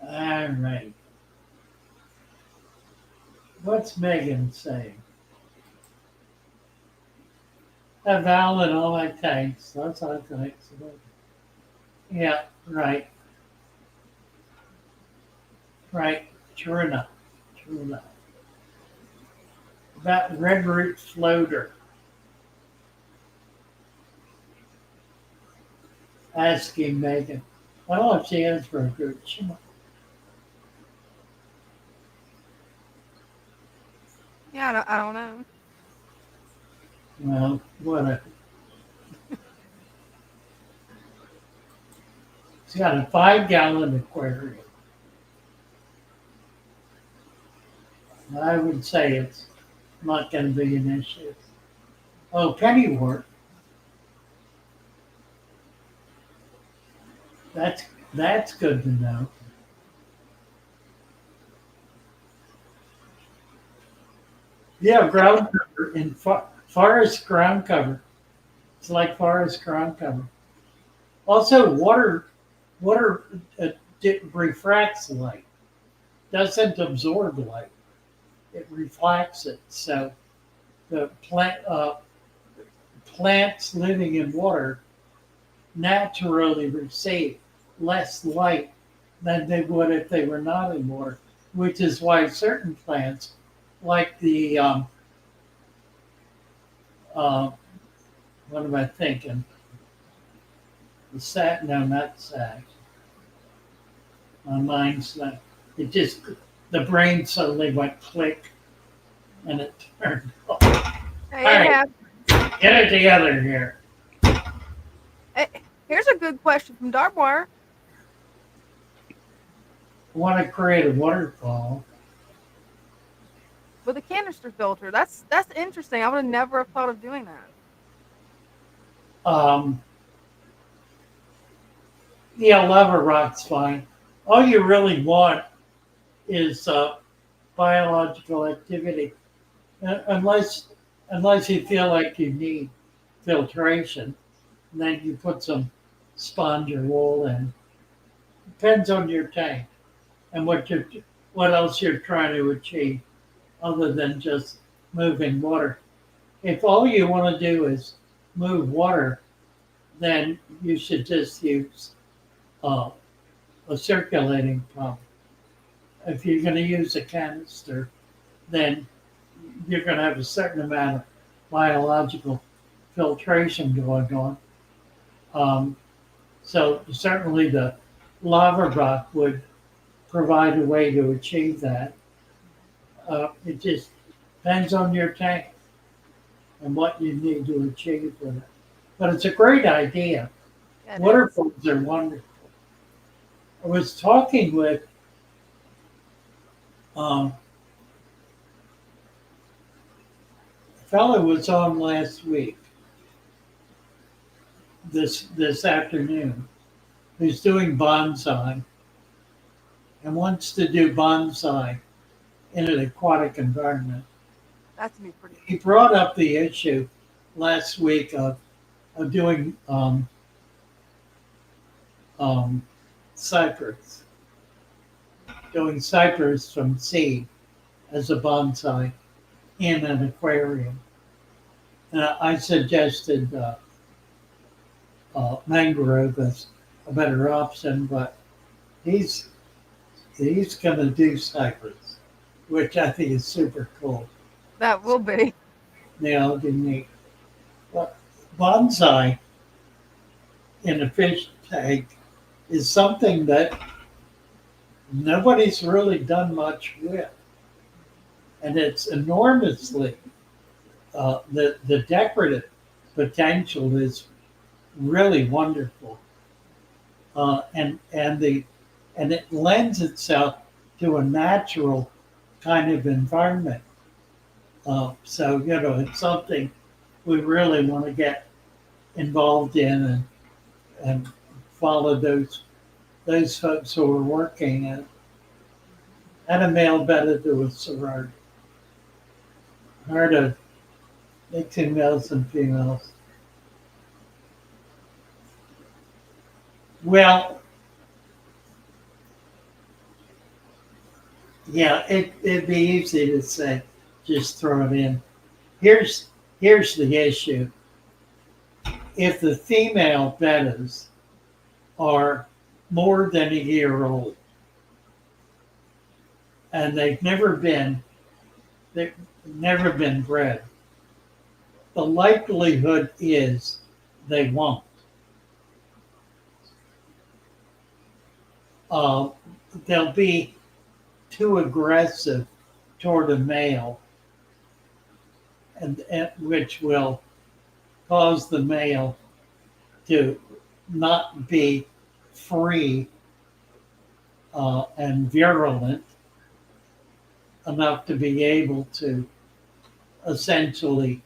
All right. What's Megan saying? Have Val in all my tanks. That's all tanks. Yeah, right. Right. True enough. True enough. That red root floater. Asking Megan. I don't know if she is red root. She might. Yeah, I don't know. Well, whatever. She's got a 5-gallon aquarium. I would say it's not going to be an issue. Oh, pennywort. That's good to know. Yeah, ground cover in forest ground cover. It's like forest ground cover. Also, water refracts light. Doesn't absorb light. It reflects it. So the plants living in water naturally receive less light than they would if they were not in water, which is why certain plants, like the uh, what am I thinking? The sack? No, not sack. My mind's not. It just the brain suddenly went click, and it turned off. Hey, All it right, happened. get it together here. Hey, here's a good question from Darkwire. I want to create a waterfall. With a canister filter. That's interesting. I would have never have thought of doing that. Um, yeah, lava rock's fine. All you really want is biological activity, unless you feel like you need filtration. And then you put some sponge or wool in. Depends on your tank and what else you're trying to achieve, other than just moving water. If all you want to do is move water, then you should just use uh, a circulating pump. If you're going to use a canister, then you're going to have a certain amount of biological filtration going on. Um, so certainly the lava rock would provide a way to achieve that. It just depends on your tank and what you need to achieve with it. But it's a great idea. Yeah, it is. Waterfalls are wonderful. I was talking with um, a fellow was on last week, this afternoon, who's doing bonsai and wants to do bonsai in an aquatic environment. That's gonna be pretty. He brought up the issue last week of doing um, cypress, doing cypress from seed as a bonsai in an aquarium. And I suggested mangrove as a better option, but he's going to do cypress, which I think is super cool. That will be. Now, it'd be neat. But bonsai in a fish tank is something that nobody's really done much with. And it's enormously, the decorative potential is really wonderful. And it lends itself to a natural kind of environment. So, it's something we really want to get involved in and follow those folks who are working at a male betta to a sorority. Hard to mixing males and females. Well, yeah, it'd be easy to say, just throw it in. Here's the issue. If the female bettas are more than a year old and they've never been bred, the likelihood is they won't. They'll be too aggressive toward a male, and which will cause the male to not be free and virulent enough to be able to essentially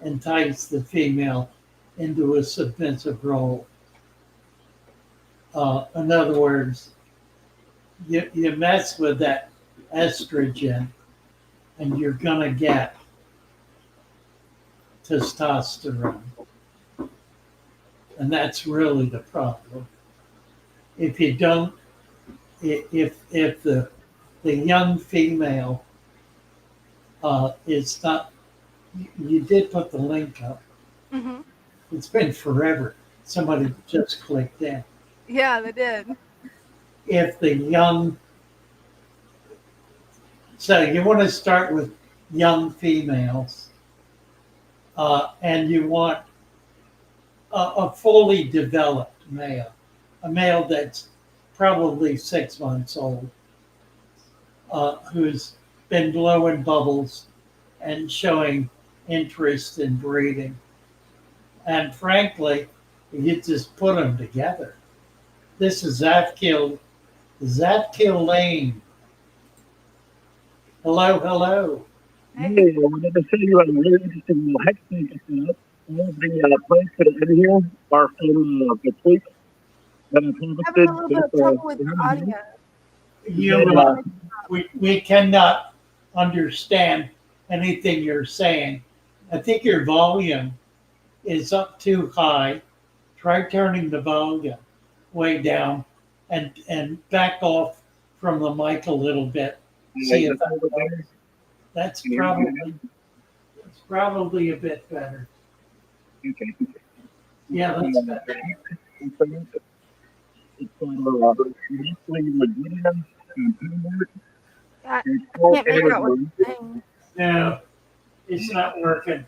entice the female into a submissive role. In other words, you mess with that estrogen and you're going to get testosterone. And that's really the problem. If you don't, if the young female is not, you did put the link up. Mm-hmm. It's been forever. Somebody just clicked in. Yeah, they did. If the young, so you want to start with young females, and you want a fully developed male, a male that's probably 6 months old, who's been blowing bubbles and showing interest in breeding. And frankly, you just put them together. This is Zatkil Lane. Hello, hello. Hey, I wanted to say you had a really interesting little hex tank set up. All of the plants that are in here are from the creek that I've Having harvested. a little bit of trouble with the audio. We cannot understand anything you're saying. I think your volume is up too high. Try turning the volume way down and back off from the mic a little bit. See if that works. That's probably a bit better. Okay. Yeah, that's better. It's mostly Virginia and Pennyworth. I It's can't figure out what you're saying. No, it's not working.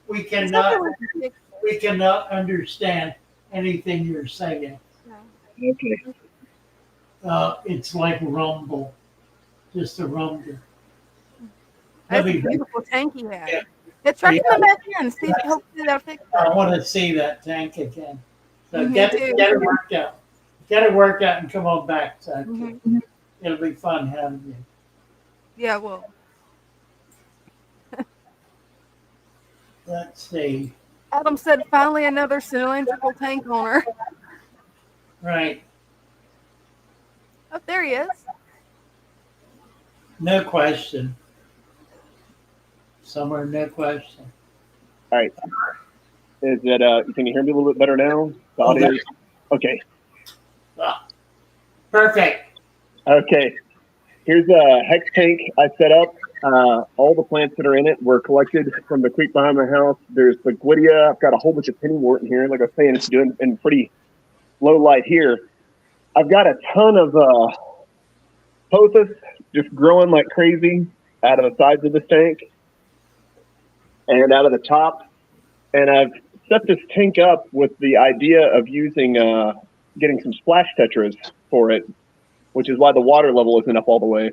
We It's cannot something understand anything you're saying. Okay. It's like rumble, just a rumble. That's a beautiful tank he had. Yeah, try coming back in. See if hopefully that'll fix it. I want to see that tank again. So Me get too. it worked out. Get it worked out and come on back. So Mhm. it'll be fun having you. Yeah, well, Let's see. Adam said finally another cylindrical tank owner. Right. Oh, there he is. No question. Somewhere, no question. All right. Is that can you hear me a little bit better now? The audio. Okay. Ah, perfect. Okay. Here's a hex tank I set up. All the plants that are in it were collected from the creek behind my house. There's the Guidia. I've got a whole bunch of pennywort in here. Like I was saying, it's doing in pretty low light here. I've got a ton of pothos just growing like crazy out of the sides of this tank and out of the top. And I've set this tank up with the idea of using getting some splash tetras for it. which is why the water level isn't up all the way.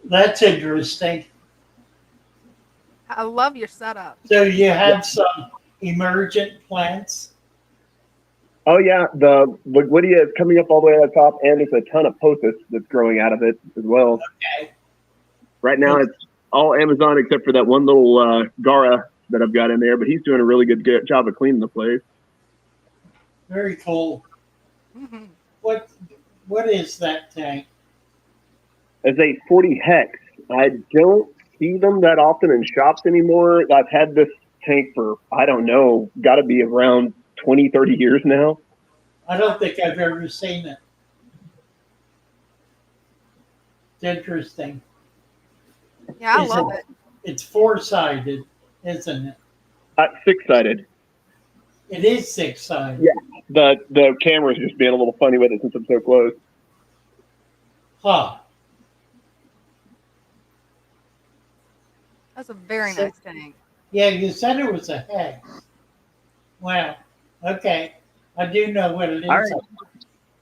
That's interesting. I love your setup. So you have some emergent plants. Oh yeah, the Ligwidia is coming up all the way to the top, and there's a ton of pothos that's growing out of it as well. Okay. Right now it's all Amazon except for that one little Gara that I've got in there, but he's doing a really good job of cleaning the place. Very cool. Mm-hmm. What is that tank? It's a 40 hex. I don't see them that often in shops anymore. I've had this tank for, I don't know, got to be around 20, 30 years now. I don't think I've ever seen it. It's interesting. Yeah, I Is love it. It's four-sided, isn't it? Six-sided. It is six-sided. Yeah, the camera's just being a little funny with it since I'm so close. Huh. That's a very nice tank. Yeah, you said it was a hex. Wow. Okay. I do know what it is. All right.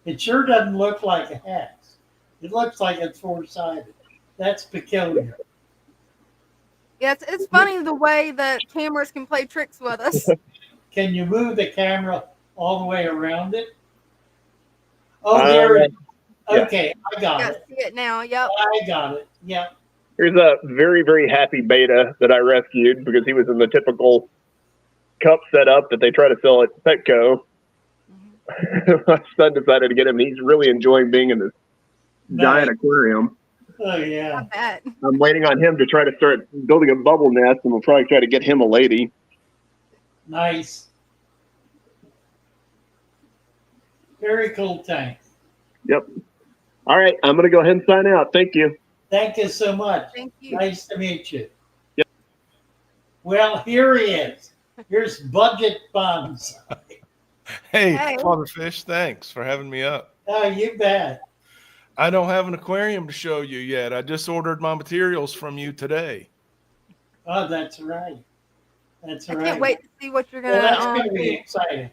It sure doesn't look like a hex. It looks like it's four-sided. That's peculiar. Yeah, it's funny the way that cameras can play tricks with us. Can you move the camera all the way around it? Oh, there it is. Yeah. Okay, I got Yeah, it. see it now. Yep. I got it. Yep. Here's a very, very happy beta that I rescued because he was in the typical cup setup that they try to sell at Petco. My son decided to get him. He's really enjoying being in this giant aquarium. Oh, yeah. I bet. I'm waiting on him to try to start building a bubble nest, and we'll probably try to get him a lady. Nice. Very cool tank. Yep. All right, I'm going to go ahead and sign out. Thank you. Thank you so much. Thank you. Nice to meet you. Yep. Well, here he is. Here's Budget Bonsai. Hey, Father Fish, thanks for having me up. Oh, you bet. I don't have an aquarium to show you yet. I just ordered my materials from you today. Oh, that's right. That's I right. can't wait to see what you're Well, gonna. that's going to be exciting.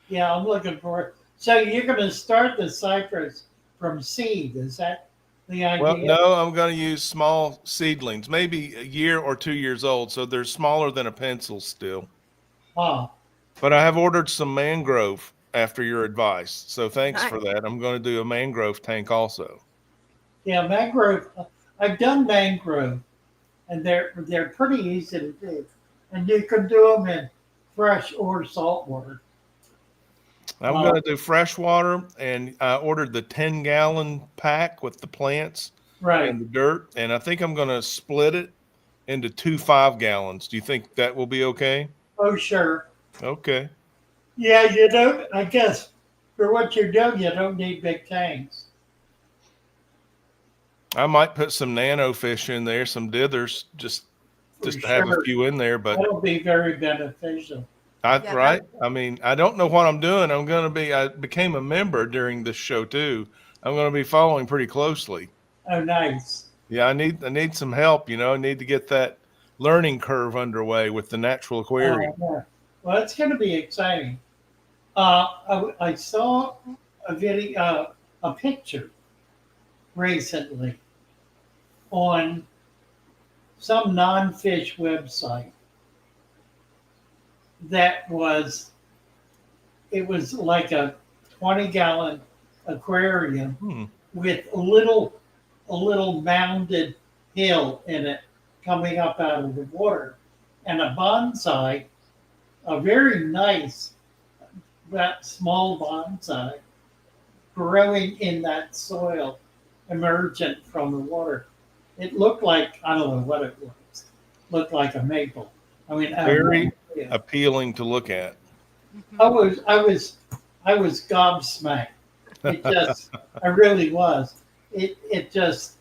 Yeah, I'm looking for it. So you're going to start the cypress from seed. Is that the idea? Well, no, I'm going to use small seedlings, maybe a year or 2 years old. So they're smaller than a pencil still. Oh, But I have ordered some mangrove after your advice. So thanks Nice. for that. I'm going to do a mangrove tank also. yeah, mangrove. I've done mangrove, and they're pretty easy to do, and you can do them in fresh or salt water. I'm going to do freshwater, and I ordered the 10-gallon pack with the plants Right. and the dirt, and I think I'm going to split it into 2 5-gallons. Do you think that will be okay? Oh, sure. Okay. Yeah, you don't. I guess for what you're doing, you don't need big tanks. I might put some nanofish in there, some dithers, just For to have a sure. few in there. But That'll be very beneficial. Yeah, right? I mean, I don't know what I'm doing. I became a member during this show too. I'm going to be following pretty closely. Oh, nice. Yeah, I need some help. I need to get that learning curve underway with the natural aquarium. Yeah. Well, it's going to be exciting. I saw a video, a picture recently on some non-fish website that it was like a 20-gallon aquarium with a little mounded hill in it coming up out of the water, and a bonsai, a very nice, that small bonsai, growing in that soil, emergent from the water. It looked like, I don't know what it was. Looked like a maple. I mean, Very yeah. appealing to look at. I was gobsmacked. It just, I really was. It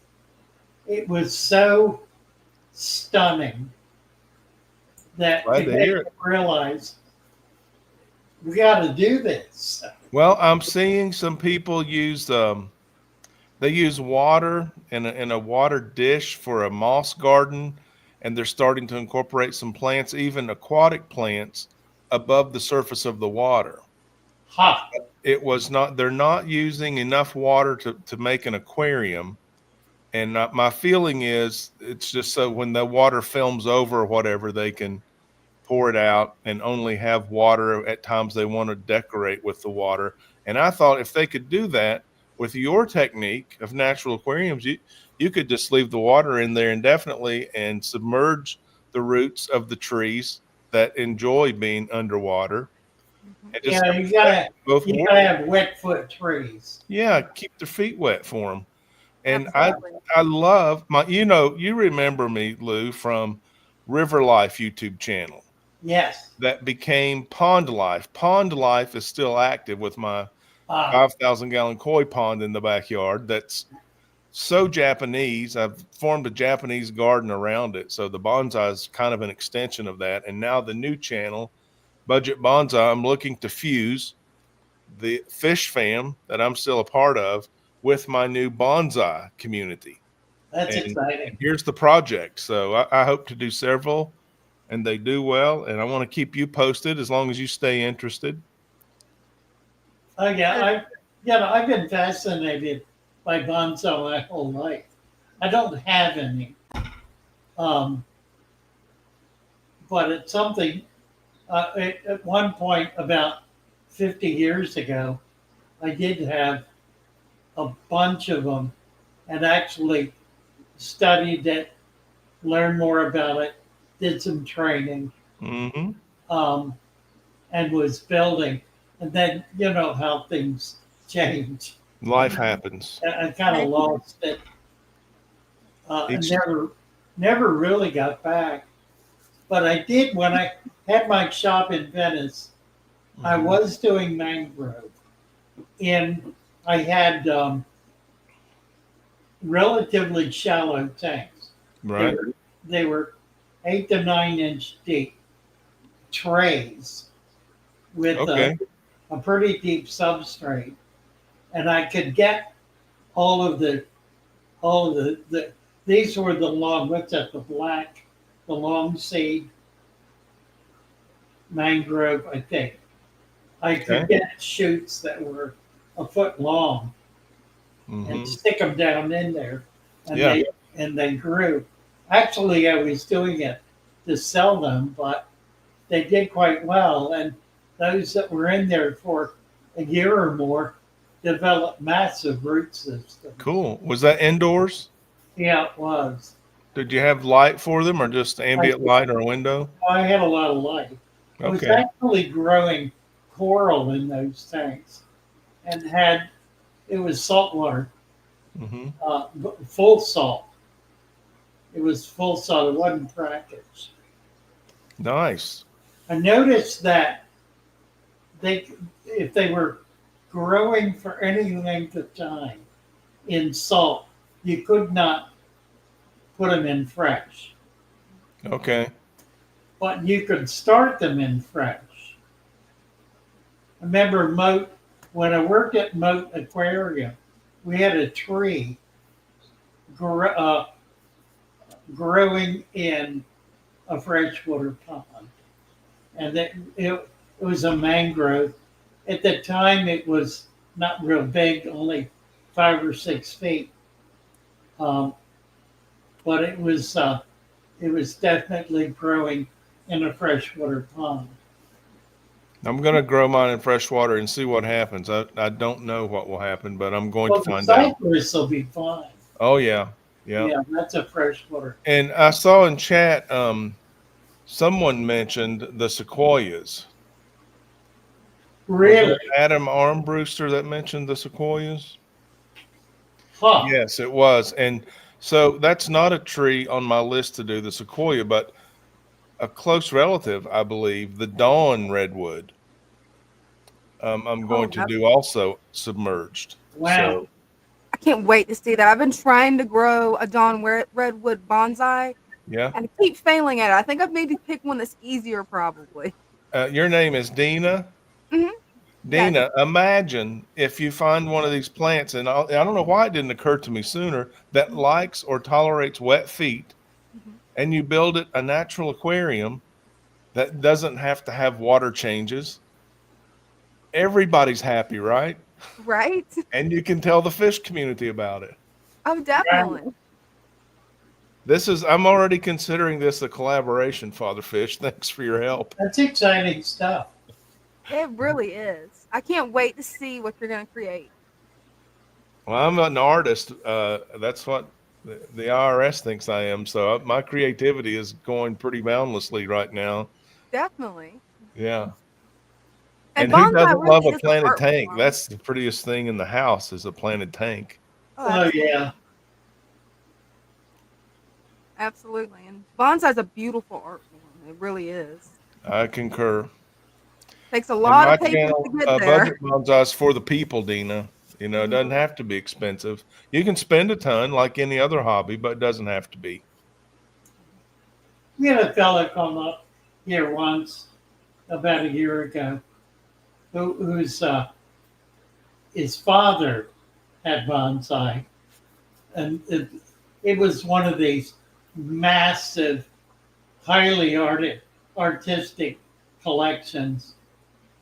was so stunning that Glad it to made hear me it. realize we got to do this. Well, I'm seeing some people use they use water in a water dish for a moss garden, and they're starting to incorporate some plants, even aquatic plants, above the surface of the water. Ha! It was not, they're not using enough water to make an aquarium. And my feeling is it's just so when the water films over or whatever, they can pour it out and only have water at times they want to decorate with the water. And I thought if they could do that with your technique of natural aquariums, you could just leave the water in there indefinitely and submerge the roots of the trees that enjoy being underwater and just Yeah, have both you worlds. gotta have wet foot trees. Yeah, keep their feet wet for them. And Absolutely. I love my, you remember me, Lou, from River Life YouTube channel Yes. that became Pond Life. Pond Life is still active with my Uh, 5,000 gallon koi pond in the backyard. That's so Japanese. I've formed a Japanese garden around it. So the bonsai is kind of an extension of that. And now the new channel, Budget Bonsai, I'm looking to fuse the fish fam that I'm still a part of with my new bonsai community. that's And exciting. here's the project. So I hope to do several and they do well. And I want to keep you posted as long as you stay interested. Oh yeah, I've been fascinated by bonsai my whole life. I don't have any, um, but it's something. At one point, about 50 years ago, I did have a bunch of them, and actually studied it, learned more about it, did some training, Mm-hmm. um, and was building. And then you know how things change. Life happens. I kind of lost it. And Each- never really got back. But I did when I had my shop in Venice. I Mhm. was doing mangrove, and I had relatively shallow tanks. Right. They were 8 to 9 inch deep trays with Okay. a pretty deep substrate, and I could get all of the these were the long, what's that, the long seed mangrove, I think. I could Okay. get shoots that were a foot long Mm-hmm. and stick them down in there, and Yeah. they grew. Actually, I was doing it to sell them, but they did quite well, and those that were in there for a year or more developed massive root systems. Cool. Was that indoors? Yeah, it was. Did you have light for them or just ambient light or a window? I had a lot of light. I was Okay. actually growing coral in those tanks, and it was saltwater, Mm-hmm. full salt. It was full salt. It wasn't brackish. Nice. I noticed that if they were growing for any length of time in salt, you could not put them in fresh, Okay. but you could start them in fresh. I remember when I worked at Moat Aquarium, we had a tree growing in a freshwater pond, and it was a mangrove. At the time, it was not real big, only 5 or 6 feet, um, but it was definitely growing in a freshwater pond. I'm going to grow mine in fresh water and see what happens. I don't know what will happen, but I'm going Well, to the find out. cypress will be fine. Oh, yeah. Yeah. Yeah, that's a freshwater. And I saw in chat, someone mentioned the sequoias. Was Really? it Adam Armbruster that mentioned the sequoias? Huh. Yes, it was. And so that's not a tree on my list to do, the sequoia, but a close relative, I believe, the dawn redwood. I'm going to do also submerged. Wow. So, I can't wait to see that. I've been trying to grow a Dawn Redwood bonsai, yeah. and I keep failing at it. I think I've maybe picked one that's easier, probably. Your name is Dina. Mm-hmm. Dina, imagine if you find one of these plants, and I don't know why it didn't occur to me sooner, that likes or tolerates wet feet, Mm-hmm. and you build it a natural aquarium that doesn't have to have water changes. everybody's happy, right? Right? And you can tell the fish community about it. Oh, definitely. I'm already considering this a collaboration, Father Fish. Thanks for your help. That's exciting stuff. It really is. I can't wait to see what you're going to create. Well, I'm an artist. That's what the IRS thinks I am. So my creativity is going pretty boundlessly right now. Definitely. Yeah. And And who bonsai doesn't love really a is an planted art tank? form. That's the prettiest thing in the house is a planted tank. Oh, Oh, absolutely. yeah. Absolutely. And bonsai is a beautiful art form. It really is. I concur. Takes a And lot my of patience channel, to get there. Budget Bonsai is for the people, Dina. You know, it doesn't have to be expensive. You can spend a ton like any other hobby, but it doesn't have to be. We had a fella come up here once about a year ago whose his father had bonsai, and it was one of these massive, highly artistic collections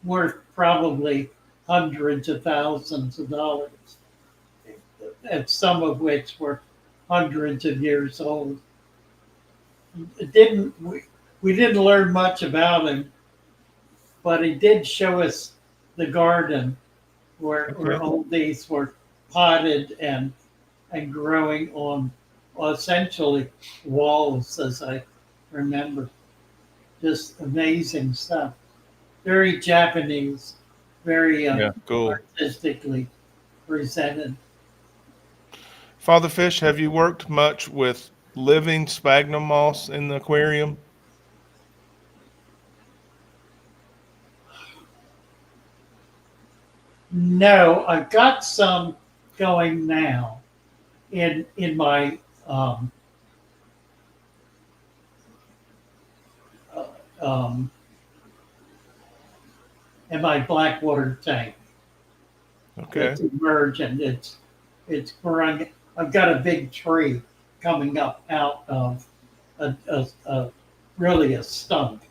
worth probably hundreds of thousands of dollars, and some of which were hundreds of years old. We didn't learn much about him, but he did show us the garden where all these were potted and growing on essentially walls, as I remember. Just amazing stuff. Very Japanese, very Cool. artistically presented. Father Fish, have you worked much with living sphagnum moss in the aquarium? No, I've got some going now in my um, in my blackwater tank. Okay. It's emerged and it's growing. I've got a big tree coming up out of a really a stump,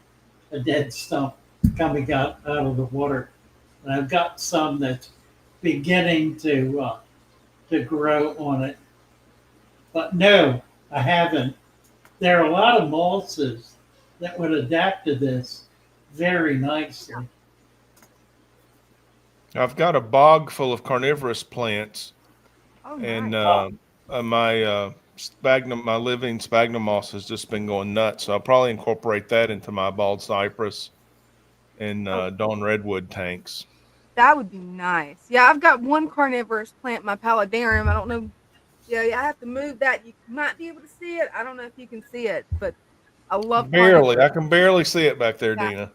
a dead stump coming out of the water, and I've got some that's beginning to grow on it. But no, I haven't. There are a lot of mosses that would adapt to this very nicely. I've got a bog full of carnivorous plants, Oh, and nice. my sphagnum, my living sphagnum moss has just been going nuts. So I'll probably incorporate that into my bald cypress and dawn redwood tanks. That would be nice. Yeah, I've got one carnivorous plant in my paludarium. I don't know. Yeah, I have to move that. You might be able to see it. I don't know if you can see it, but I love Barely. carnivorous. I can barely see it back there, Yeah. Dina.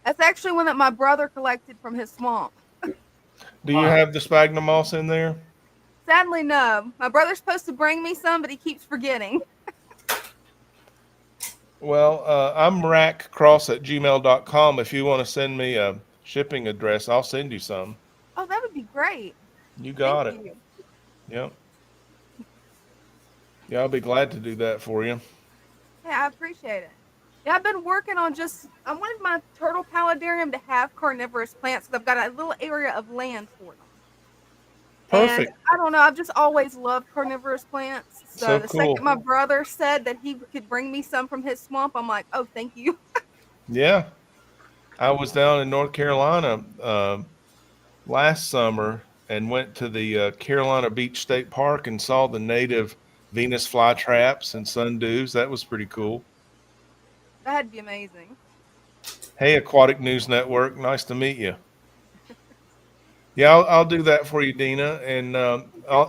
That's actually one that my brother collected from his swamp. Do you have the sphagnum moss in there? Sadly, no. My brother's supposed to bring me some, but he keeps forgetting. Well, I'm rackcross@gmail.com. If you want to send me a shipping address, I'll send you some. Oh, that would be great. You got Thank it. you. Yep. Yeah, I'll be glad to do that for you. Yeah, I appreciate it. Yeah, I've been working on I wanted my turtle paludarium to have carnivorous plants because I've got a little area of land for them. Perfect. And I don't know, I've just always loved carnivorous plants. So the cool. second my brother said that he could bring me some from his swamp, I'm like, oh, thank you. Yeah. I was down in North Carolina last summer and went to the Carolina Beach State Park and saw the native Venus flytraps and sundews. That was pretty cool. That'd be amazing. Hey, Aquatic News Network. Nice to meet you. Yeah, I'll do that for you, Dina. And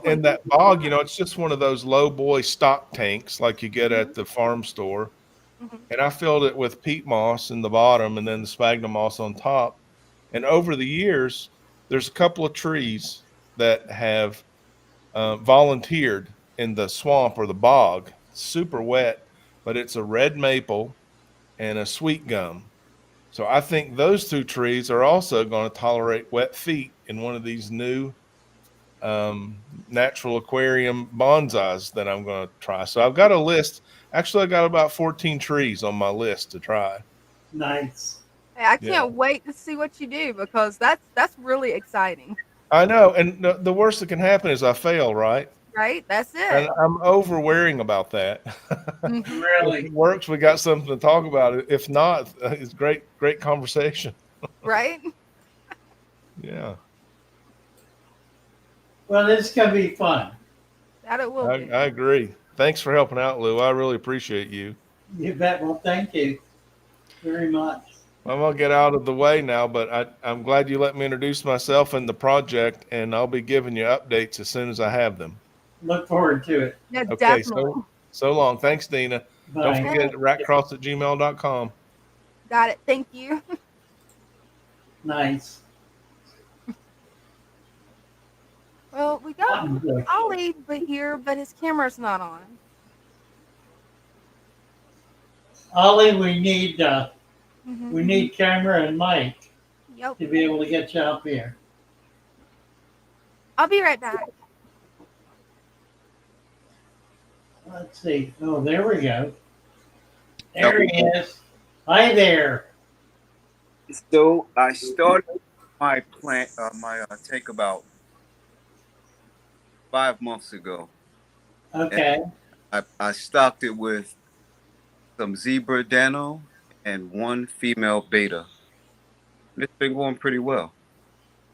in that bog, you know, it's just one of those low boy stock tanks like you get at the farm store. And I filled it with peat moss in the bottom and then the sphagnum moss on top. And over the years, there's a couple of trees that have volunteered in the swamp or the bog. It's super wet, but it's a red maple and a sweet gum. So I think those two trees are also going to tolerate wet feet in one of these new natural aquarium bonsais that I'm going to try. So I've got a list. Actually, I got about 14 trees on my list to try. Nice. Hey, I Yeah. can't wait to see what you do because that's really exciting, I know. And the worst that can happen is I fail, right? right? That's And it. I'm over worrying about that. Hmm. If Really? it works, we got something to talk about. If not, it's great conversation. Right? Yeah, Well, it's gonna be fun. That it will be. I agree. Thanks for helping out, Lou. I really appreciate you. You bet. Well, thank you very much. I'm gonna get out of the way now, but I'm glad you let me introduce myself and the project, and I'll be giving you updates as soon as I have them. Look forward to it. Yeah, Okay, definitely. so long. Thanks, Dina. Don't Bye. forget ratcross@gmail.com. Got it. Thank you. Nice. Well, we got Button. Ollie but here, but his camera's not on. Ollie, we Hmm. need camera and mic Yep. to be able to get you up here. I'll be right back. Let's see. Oh, there we go. There he is. Hi there. So I started my tank about 5 months ago. Okay. I stocked it with some zebra dano and one female beta. It's been going pretty well.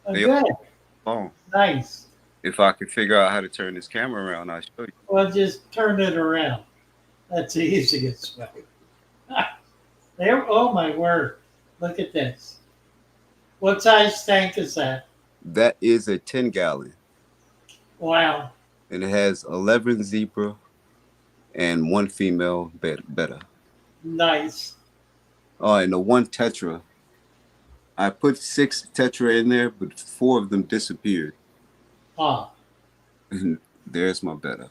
Oh, They good. all Nice. If I could figure out how to turn this camera around, I'll show you. Well, just turn it around. That's the easiest way. There. Oh my word! Look at this. What size tank is that? That is a 10-gallon, Wow. and it has 11 zebra and one female beta. Nice. Oh, and the one tetra. I put 6 tetra in there, but 4 of them disappeared. Ah. And there's my beta.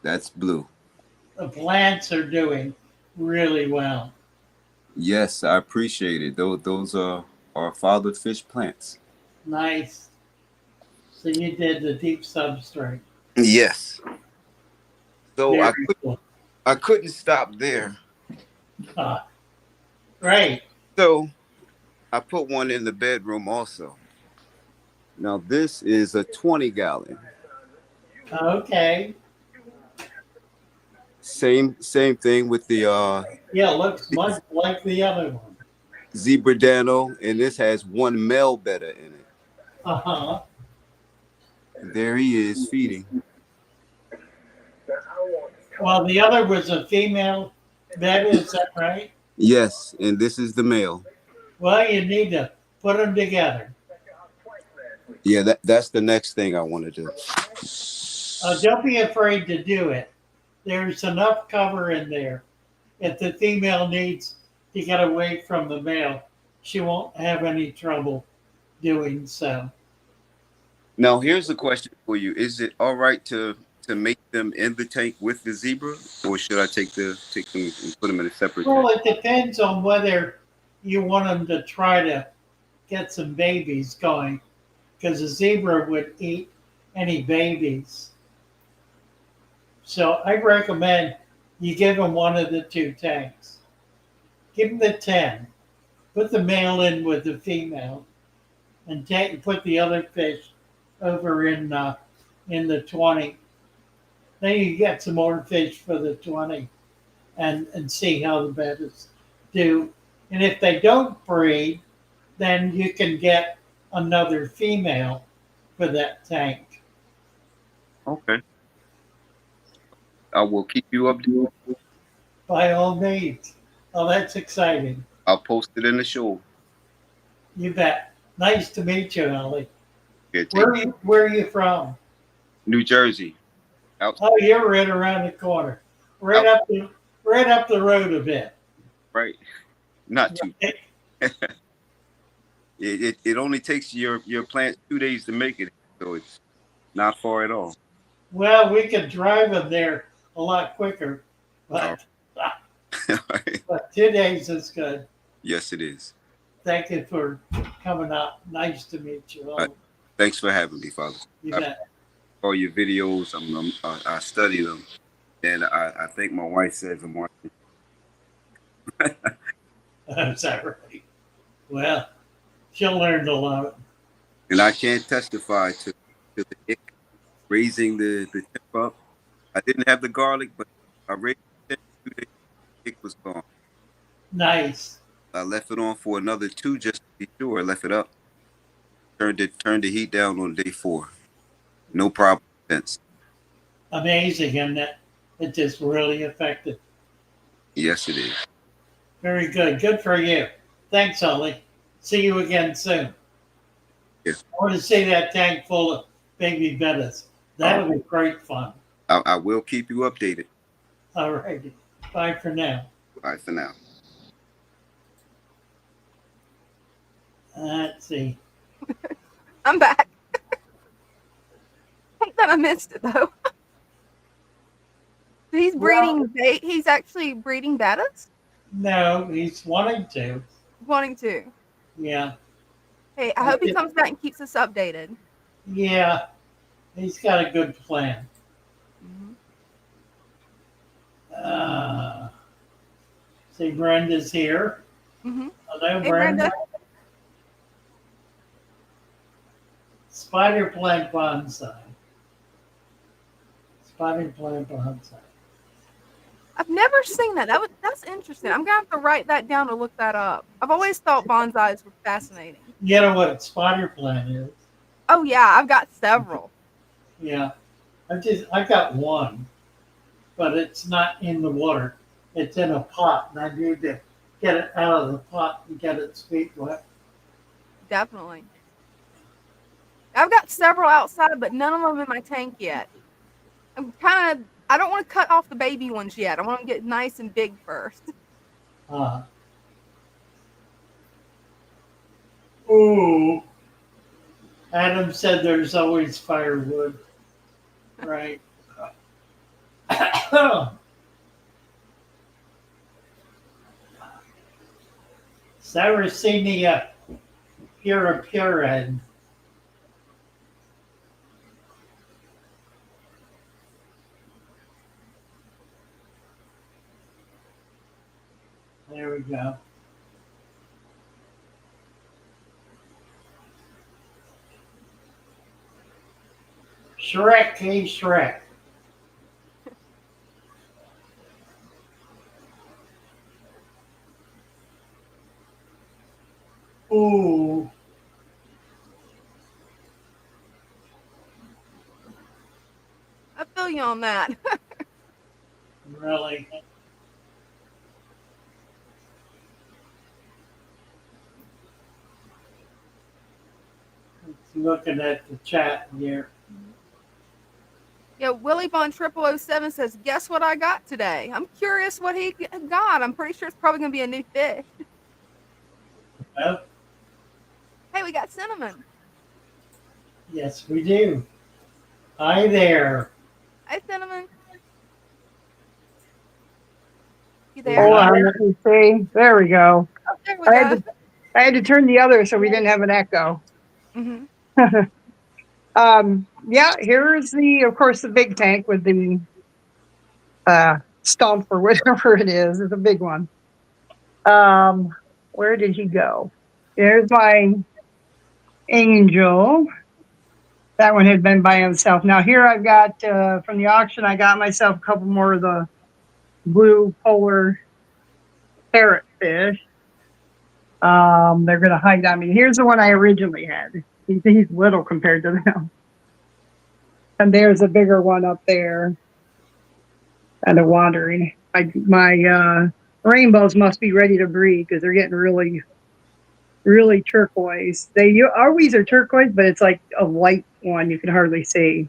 That's blue. The plants are doing really well. Yes, I appreciate it. Those are our Father Fish plants. Nice. So you did the deep substrate. Yes. So Very cool. I couldn't stop there. Ah. Great. So I put one in the bedroom also. Now this is a 20-gallon. Okay. Same thing with the Yeah, looks much like the other one. zebra dano, and this has one male beta in it. Uh-huh. And there he is feeding. Well, the other was a female beta, is that right? Yes, and this is the male. Well, you need to put them together. Yeah, that's the next thing I want to do. Don't be afraid to do it. There's enough cover in there. If the female needs to get away from the male, she won't have any trouble doing so. Now here's a question for you: is it all right to make them in the tank with the zebra, or should I take them and put them in a separate Well, tank? it depends on whether you want them to try to get some babies going, because a zebra would eat any babies. So I recommend you give them one of the 2 tanks. Give them the 10. Put the male in with the female, and put the other fish over in the 20. Then you get some more fish for the 20, and see how the bettas do. And if they don't breed, then you can get another female for that tank. Okay. I will keep you updated. By all means. Oh, that's exciting. I'll post it in the show. You bet. Nice to meet you, Ollie. Yeah, Where are you from? New Jersey. Oh, you're right around the corner. Right up the road a bit. Right. Not too. It only takes your plant 2 days to make it, so it's not far at all. Well, we could drive them there a lot quicker, but, but 2 days is good. Yes, it is. Thank you for coming out. Nice to meet you all. Thanks for having me, Father. You bet. All your videos, I study them, and I think my wife says I'm watching. Is that right? Well, she'll learn to love it. And I can't testify to the ick raising the temp up. I didn't have the garlic, but I raised the temp 2 days. The ick was gone. Nice. I left it on for another 2 just to be sure. I left it up. Turned the heat down on day 4. No problem since. Amazing, isn't it? It just really effective. Yes, it is. Very good. Good for you. Thanks, Ollie. See you again soon. Yes. I want to see that tank full of baby bettas. That'll be great fun. I will keep you updated. All right. Bye for now. Bye for now. Let's see. I'm back. I think that I missed it though. He's breeding. He's actually breeding bettas. No, he's wanting to. Wanting to. Yeah. Hey, I hope he comes back and keeps us updated. Yeah. He's got a good plan. See, Brenda's here. Mm-hmm. Hello, Hey, Brenda. Brenda. Spider plant bonsai. Spider plant bonsai. I've never seen that. That's interesting. I'm gonna have to write that down to look that up. I've always thought bonsais were fascinating. You know what a spider plant is? Oh yeah, I've got several. Yeah. I got one, but it's not in the water. It's in a pot, and I need to get it out of the pot and get its feet wet. Definitely. I've got several outside, but none of them in my tank yet. I don't want to cut off the baby ones yet. I want them to get nice and big first. Ooh. Adam said there's always firewood. Right. Sarracenia puripurans. There we go. Shrek, hey Shrek. Ooh. I feel you on that. Really? Looking at the chat here. Yeah, Willie Bond 0007 says, guess what I got today? I'm curious what he got. I'm pretty sure it's probably going to be a new fish. Well, Hey, we got cinnamon. yes, we do. Hi there. Hi, cinnamon. You Hold there? on, let me see. There we go. Oh, there we I go. had to turn the other so we didn't have an echo. Mm-hmm. Yeah, here's of course, the big tank with the stump or whatever it is. It's a big one. Where did he go? There's my angel. That one had been by himself. Now here I've got, from the auction, I got myself a couple more of the blue polar parrotfish. They're going to hide on me. Here's the one I originally had. He's little compared to them. And there's a bigger one up there. Kind of wandering. My rainbows must be ready to breed because they're getting really, really turquoise. They always are turquoise, but it's like a light one you can hardly see.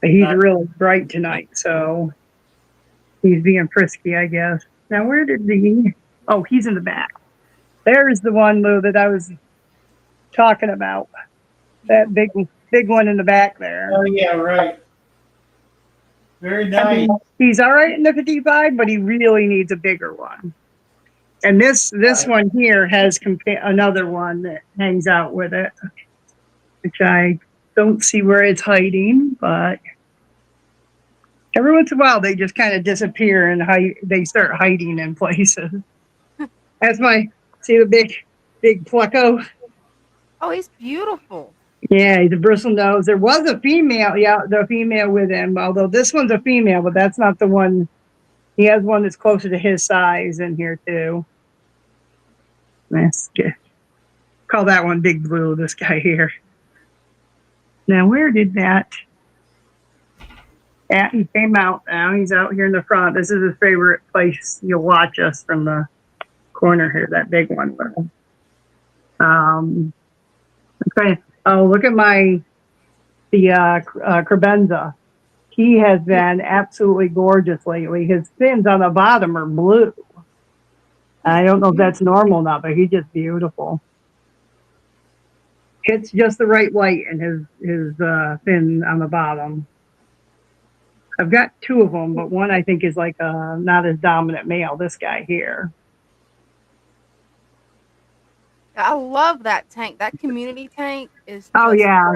But he's really bright tonight, so he's being frisky, I guess. Now, where did oh, he's in the back. There's the one, Lou, that I was talking about. That big one in the back there. Oh, yeah, right. Very I nice. mean, he's all right in the 55, but he really needs a bigger one. And this one here has another one that hangs out with it, which I don't see where it's hiding, but every once in a while they just kind of disappear and they start hiding in places. That's see the big Pleco? Oh, he's beautiful. Yeah, he's a bristle nose. There was a female, yeah, the female with him, although this one's a female, but that's not the one. He has one that's closer to his size in here too. Let's call that one Big Blue, this guy here. Now, where did that? Yeah, he came out now. He's out here in the front. This is his favorite place. You'll watch us from the corner here, that big one. Okay. Oh, look at the crebenza. He has been absolutely gorgeous lately. His fins on the bottom are blue. I don't know if that's normal or not, but he's just beautiful. Hits just the right light in his fin on the bottom. I've got two of them, but one I think is like not as dominant male. This guy here. I love that tank. That community tank is. Oh yeah,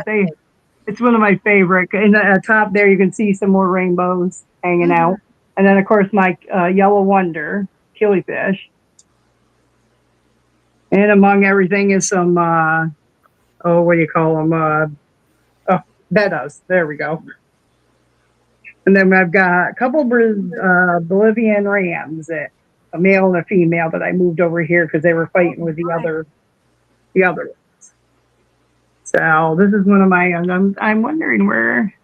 it's one of my favorite. In the top there, you can see some more rainbows hanging out, and then of course my yellow wonder killifish. And among everything is some what do you call them? Bettas. There we go. And then I've got a couple Bolivian rams, a male and a female, that I moved over here because they were fighting with the other ones. So this is one of my. I'm wondering where.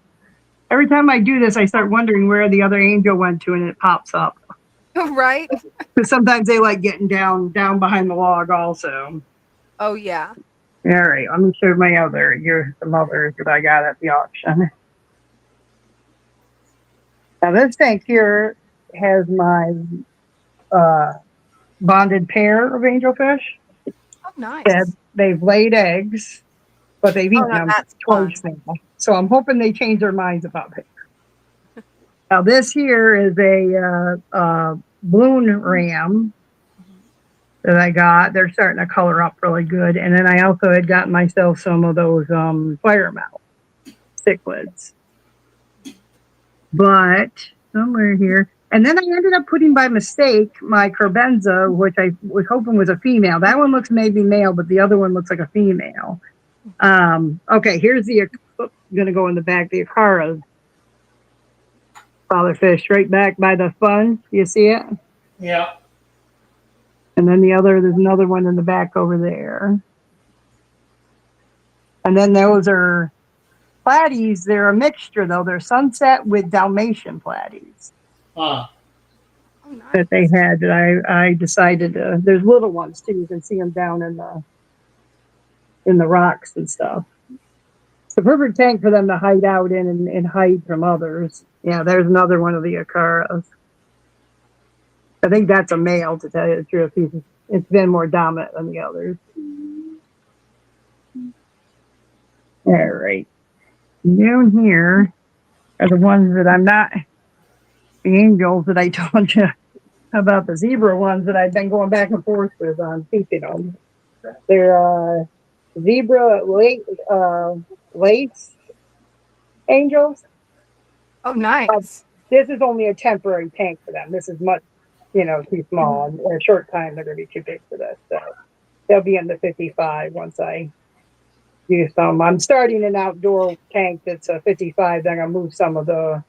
Every time I do this, I start wondering where the other angel went to, and it pops up. Right. Because sometimes they like getting down behind the log also. Oh yeah. All right, let me show my other. Here's some others that I got at the auction. Now this tank here has my bonded pair of angelfish. Oh, nice. They've laid eggs, but they've eaten them twice now. So I'm hoping they change their minds about it. Now this here is a balloon ram that I got. They're starting to color up really good. And then I also had gotten myself some of those firemouth cichlids. But somewhere here. And then I ended up putting by mistake my crebenza, which I was hoping was a female. That one looks maybe male, but the other one looks like a female. Okay, here's I'm going to go in the back, the Acaras. Father Fish, right back by the sponge. You see it? Yeah. And then there's another one in the back over there. And then those are platies. They're a mixture, though. They're sunset with Dalmatian platies. Oh, nice. That they had that I decided to. There's little ones, too. You can see them down in the rocks and stuff. It's a perfect tank for them to hide out in and hide from others. Yeah, there's another one of the Acaras. I think that's a male, to tell you the truth. It's been more dominant than the others. All right. Down here are the ones that I'm not, the angels that I told you about, the zebra ones that I've been going back and forth with on teaching them. They're zebra lace angels. Oh, nice. This is only a temporary tank for them. This is much, too small. In a short time, they're going to be too big for this. So they'll be in the 55 once I use some. I'm starting an outdoor tank that's a 55. Then I'm going to move some of the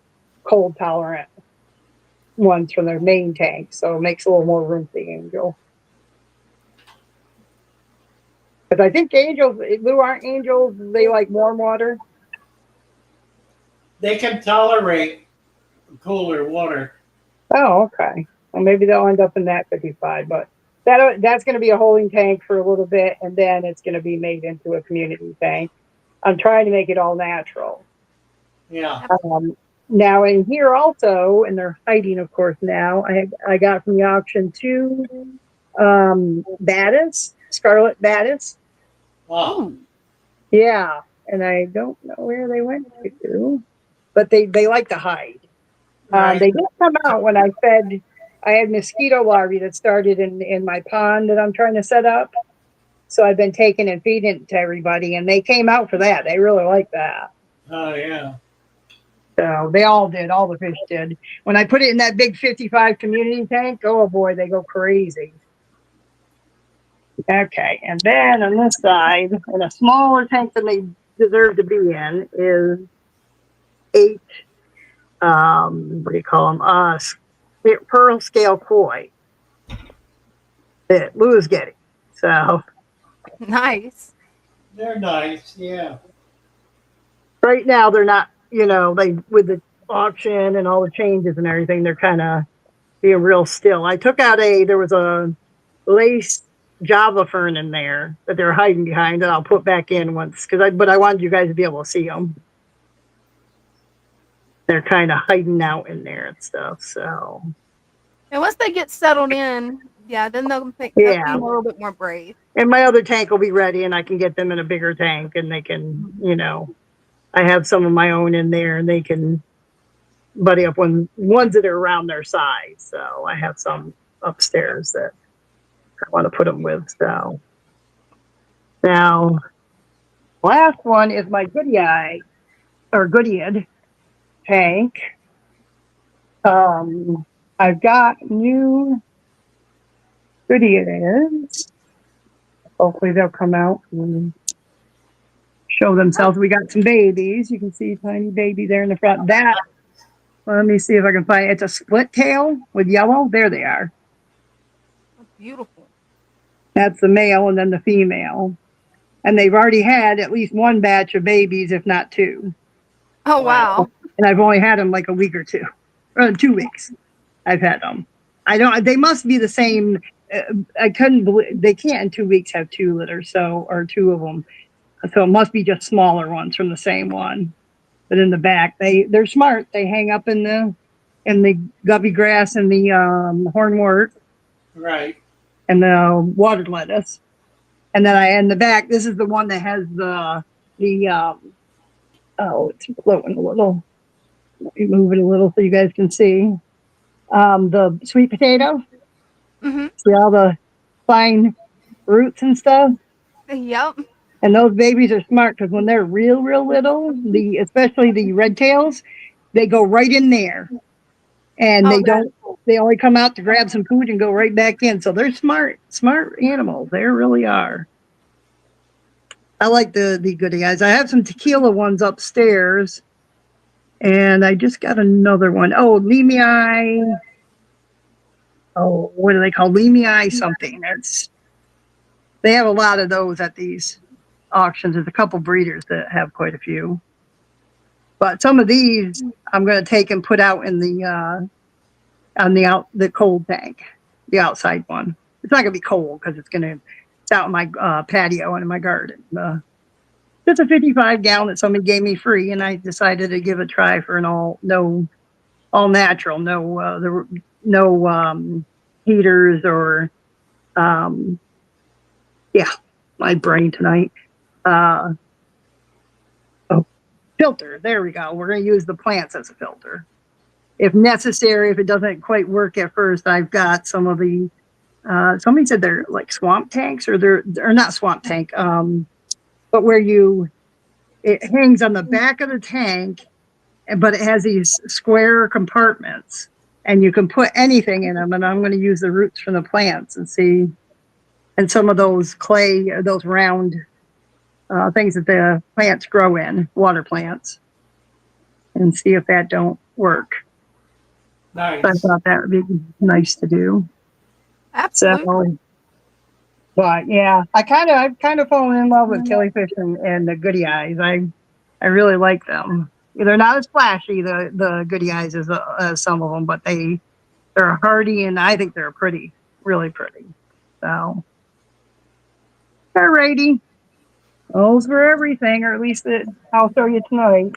cold tolerant ones from their main tank. So it makes a little more room for the angel. Because I think angels, Lou, aren't angels, they like warm water? they can tolerate cooler water. Oh, okay. Well, maybe they'll end up in that 55, but that's going to be a holding tank for a little bit, and then it's going to be made into a community tank. I'm trying to make it all natural. Yeah. Now in here also, and they're hiding, of course, now, I got from the auction 2 bettas, scarlet bettas. Oh. Yeah, and I don't know where they went to, but they like to hide. Right. They did come out when I had mosquito larvae that started in my pond that I'm trying to set up. So I've been taking and feeding it to everybody, and they came out for that. They really like that. Oh, yeah. So they all did. All the fish did. When I put it in that big 55 community tank, oh boy, they go crazy. Okay, and then on this side, in a smaller tank than they deserve to be in, is 8, what do you call them? Pearl scale koi that Lou is getting. So Nice. They're nice, yeah. right now they're not, they with the auction and all the changes and everything, they're kind of being real still. I took out there was a lace Java fern in there that they're hiding behind that I'll put back in once but I wanted you guys to be able to see them. They're kind of hiding out in there and stuff. So And once they get settled in, yeah, then they'll be yeah, a little bit more brave. and my other tank will be ready, and I can get them in a bigger tank, and they can, I have some of my own in there, and they can buddy up ones that are around their size. So I have some upstairs that I want to put them with. So now, last one is my Goodyead tank. I've got new Goodyeads. Hopefully they'll come out and show themselves. We got some babies. You can see tiny baby there in the front. Let me see if I can find it. It's a split tail with yellow. There they are. That's beautiful. That's the male and then the female. And they've already had at least one batch of babies, if not 2. Oh, wow. And I've only had them like a week or 2. Or 2 weeks. I've had them. They must be the same. I couldn't believe they can't in 2 weeks have 2 litters, or 2 of them. So it must be just smaller ones from the same one. But in the back, they're smart. They hang up in the guppy grass and the hornwort. Right. And the water lettuce. And then in the back, this is the one that has it's floating a little. Let me move it a little so you guys can see. The sweet potato. Mm-hmm. See all the fine roots and stuff. Yep. And those babies are smart because when they're real, real little, especially the red tails, they go right in there. And they only come out to grab some food and go right back in. So they're smart animals. They really are. I like the goody guys. I have some tequila ones upstairs. And I just got another one. Oh, Lemii. Oh, what are they called? Lemii something. They have a lot of those at these auctions. There's a couple breeders that have quite a few. But some of these I'm going to take and put out in the cold tank, the outside one. It's not going to be cold because it's out in my patio and in my garden. It's a 55-gallon that somebody gave me free, and I decided to give it a try for an all natural, no heaters or my brain tonight. Filter. There we go. We're going to use the plants as a filter. If necessary, if it doesn't quite work at first, I've got some of the, somebody said they're like swamp tanks, or they're not swamp tank, but where it hangs on the back of the tank, but it has these square compartments, and you can put anything in them. And I'm going to use the roots from the plants and some of those those round things that the plants grow in, water plants, and see if that don't work. Nice. I thought that would be nice to do. Absolutely. So, but yeah, I've kind of fallen in love with killifish and the goody eyes. I really like them. They're not as flashy, the goody eyes, as some of them, but they're hardy, and I think they're pretty, really pretty. So, alrighty. Those were everything, or at least I'll show you tonight.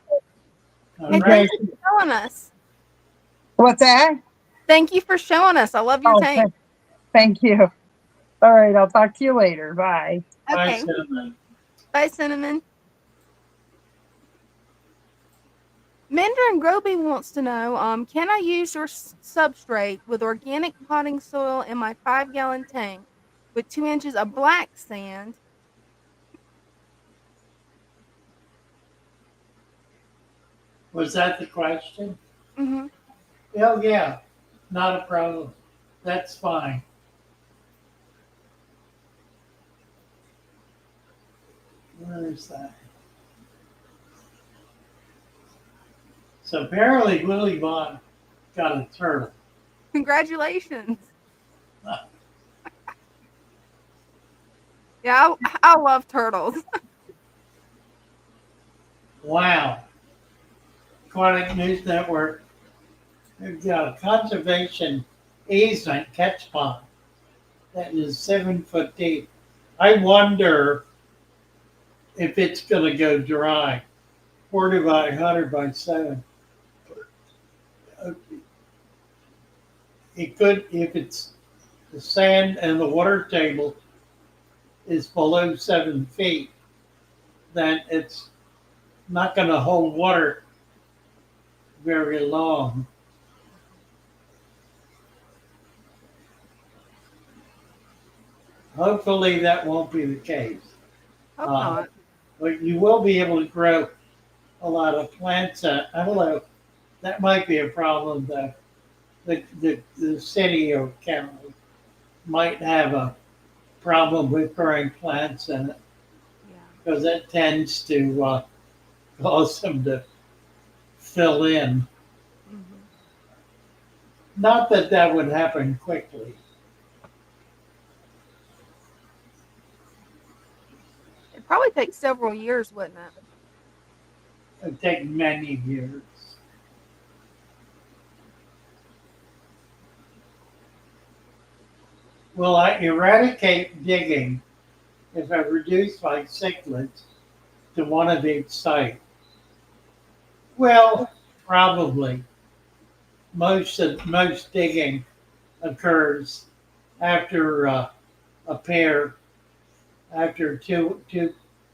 All Thank right. you for showing us. What's that? Thank you for showing us. I love your tank. Thank you. All right, I'll talk to you later. Bye. Bye, Okay. Cinnamon. Bye, Cinnamon. Mandarin Groby wants to know, can I use your substrate with organic potting soil in my 5-gallon tank with 2 inches of black sand? Was that the question? Mm-hmm. Oh, yeah. Not a problem. That's fine. Where's that? So apparently Willie Bond got a turtle. Congratulations. Yeah, I love turtles. Wow. Aquatic News Network. They've got a conservation easement catch pond that is 7 foot deep. I wonder if it's going to go dry. 40 by 100 by 7. It could, if it's the sand and the water table is below 7 feet, then it's not going to hold water very long. Hopefully that won't be the case. Hope not. But you will be able to grow a lot of plants. I don't know. That might be a problem though. The city or county might have a problem with growing plants in it Yeah. because that tends to cause them to fill in. Mhm. Not that that would happen quickly. It'd probably take several years, wouldn't it? It'd take many years. Will I eradicate digging if I reduce my cichlids to one of each site? Well, probably. Most digging occurs after a pair, after two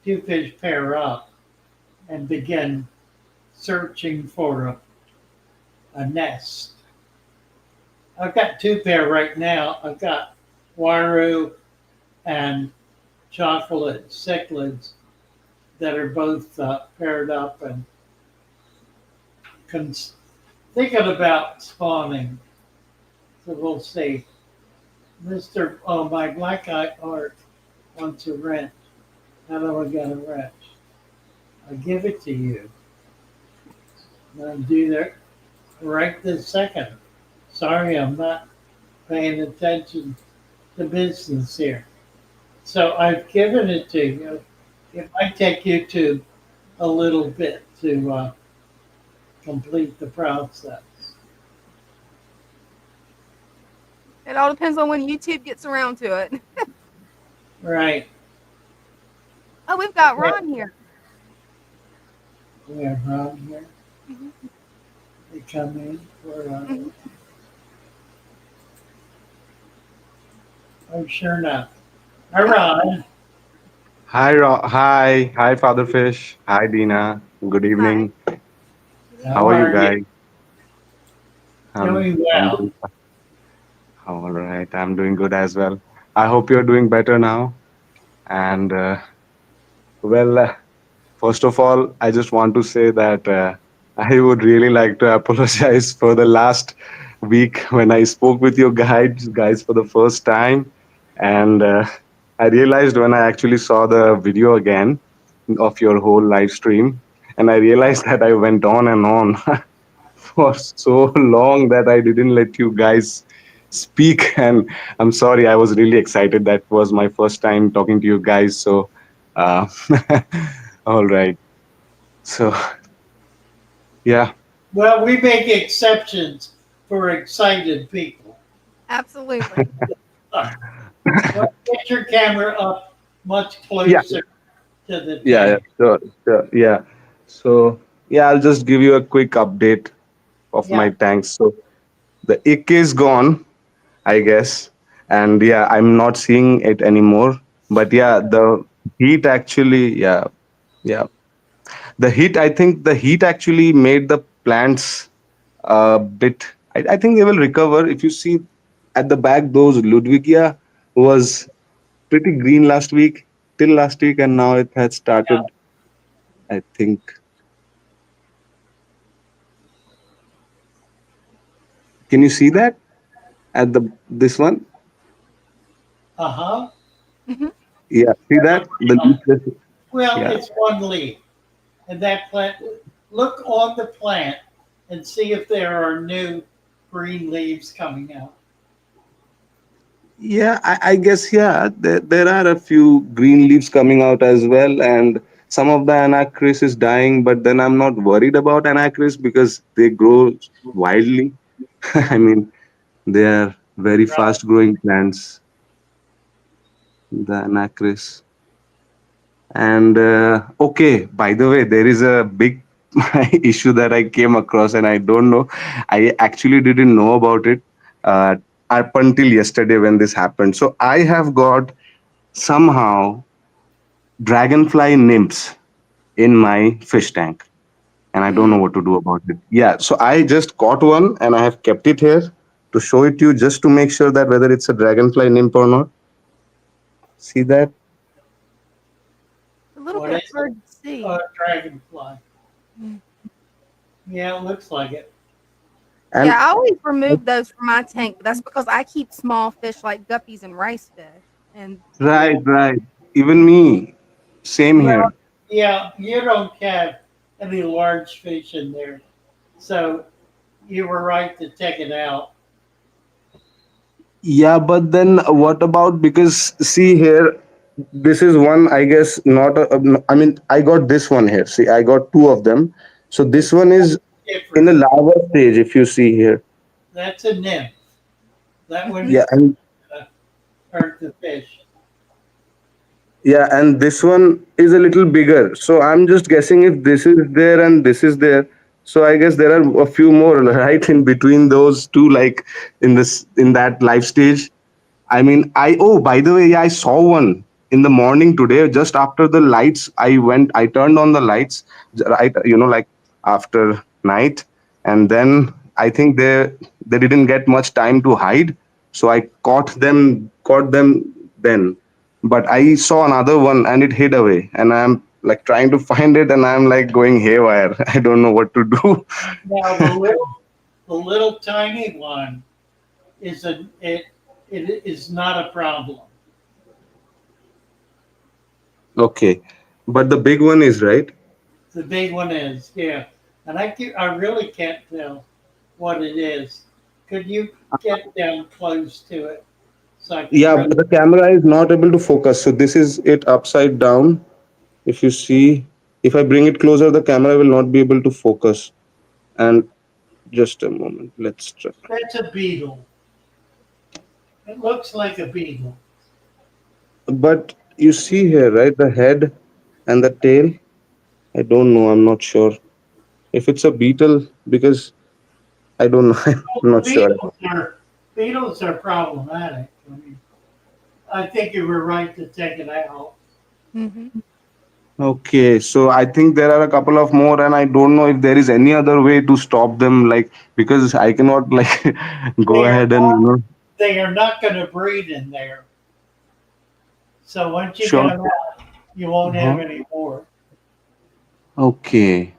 fish pair up and begin searching for a nest. I've got 2 pair right now. I've got Waru and chocolate cichlids that are both paired up and thinking about spawning. So we'll see. My black-eye art wants a wrench. How do I get a wrench? I give it to you. And I do that right this second. Sorry, I'm not paying attention to business here. So I've given it to you. It might take you to a little bit to complete the process. It all depends on when YouTube gets around to it. Right. Oh, we've got Ron here. We have Ron here. Mhm. They come in for. Mhm. Oh, sure enough. Hi, Ron. Hi, Father Fish. Hi, Dina. Good Hi. evening. How How are you are you? guys? Doing I'm well. doing all right. I'm doing good as well. I hope you're doing better now. And well, first of all, I just want to say that I would really like to apologize for the last week when I spoke with you guys for the first time, and I realized when I actually saw the video again of your whole live stream, and I realized that I went on and on for so long that I didn't let you guys speak. And I'm sorry, I was really excited. That was my first time talking to you guys. So, uh, all right. So, yeah, Well, we make exceptions for excited people. Absolutely. Well, get your camera up much yeah, closer to the yeah, tank. sure, yeah. So, yeah, I'll just give you a quick update of my Yeah. tanks. So, the ick is gone, I guess. And yeah, I'm not seeing it anymore. But yeah, the heat actually, yeah. The heat, I think the heat actually made the plants a bit. I think they will recover. If you see at the back, those Ludwigia was pretty green last week, till last week, and now it has Yeah. started. I think. Can you see that at the this one? Uh huh. Mhm. Yeah, see that the leaf. Well, Yeah. it's one leaf, and that plant. Look on the plant and see if there are new green leaves coming out. Yeah, I guess, yeah, there are a few green leaves coming out as well, and some of the anacris is dying, but then I'm not worried about anacris because they grow wildly. I mean, they are very Right. fast growing plants, the anacris. And okay, by the way, there is a big issue that I came across, and I don't know. I actually didn't know about it uh, up until yesterday when this happened. So I have got somehow dragonfly nymphs in my fish tank, and I don't know what to do about it. Yeah, so I just caught one and I have kept it here to show it to you just to make sure that whether it's a dragonfly nymph or not. See that? A little What bit is it? hard to see. A dragonfly. Mm. Yeah, it looks like it. Yeah, And I always remove those from my tank, but that's because I keep small fish like guppies and rice fish. And right, right. Even me, same Well, here. yeah, you don't have any large fish in there, so you were right to take it out. Yeah, but then what about, because see here, this is one, I guess, not I mean, I got this one here. See, I got two of them. So this one is in Different. the larva stage, if you see here. That's a nymph. That mhm. one's Yeah, and uh, hurt the fish. yeah, and this one is a little bigger. So I'm just guessing if this is there and this is there. So I guess there are a few more right in between those two, like in that life stage. I mean, oh, by the way, yeah, I saw one in the morning today, just after the lights. I turned on the lights, right, like after night. And then I think they didn't get much time to hide. So I caught them then. But I saw another one and it hid away. And I'm like trying to find it and I'm like going haywire. I don't know what to do. Now the little tiny one is it is not a problem. Okay. But the big one is right. The big one is, yeah, and I really can't tell what it is. Could you get down close to it so I can Yeah, really? but the camera is not able to focus. So this is it upside down. If you see, if I bring it closer, the camera will not be able to focus. And just a moment, let's try. That's a beetle. It looks like a beetle. But you see here, right? The head and the tail. I don't know. I'm not sure if it's a beetle because I don't know. I'm Well, not sure. beetles are problematic. I mean, I think you were right to take it out. Mhm. Okay, so I think there are a couple of more, and I don't know if there is any other way to stop them, like because I cannot like go They are ahead and they are not going to breed in there. So once you get sure. them out, you won't have Uh-huh. any more. Okay.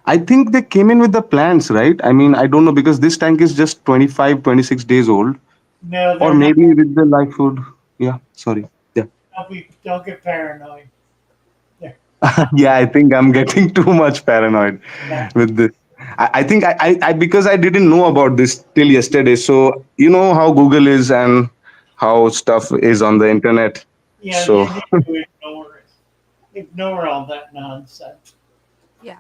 I think they came in with the plants, right? I mean, I don't know because this tank is just 25, 26 days old, No, or they're not. maybe with the live food. Yeah, sorry. Yeah. Don't get paranoid. They're, Yeah, I think I'm getting too much paranoid yeah, with this. I think I because I didn't know about this till yesterday. So you know how Google is and how stuff is on the internet. yeah, So you need to ignore it. Ignore all that nonsense. Yeah.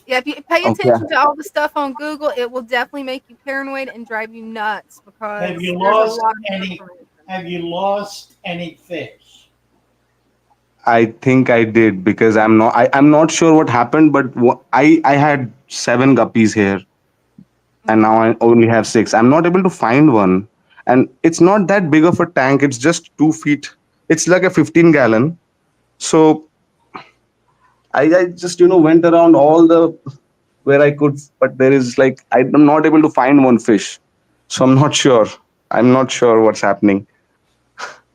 Yeah, if you pay okay. attention to all the stuff on Google, it will definitely make you paranoid and drive you nuts Have because you there's a lost lot of any? misinformation. Have you lost any fish? I think I did because I'm not sure what happened, but I had 7 guppies here and Mhm. now I only have 6. I'm not able to find one, and it's not that big of a tank. It's just 2 feet. It's like a 15 gallon. So I just went around all the where I could, but there is like I'm not able to find one fish. So I'm not sure. I'm not sure what's happening.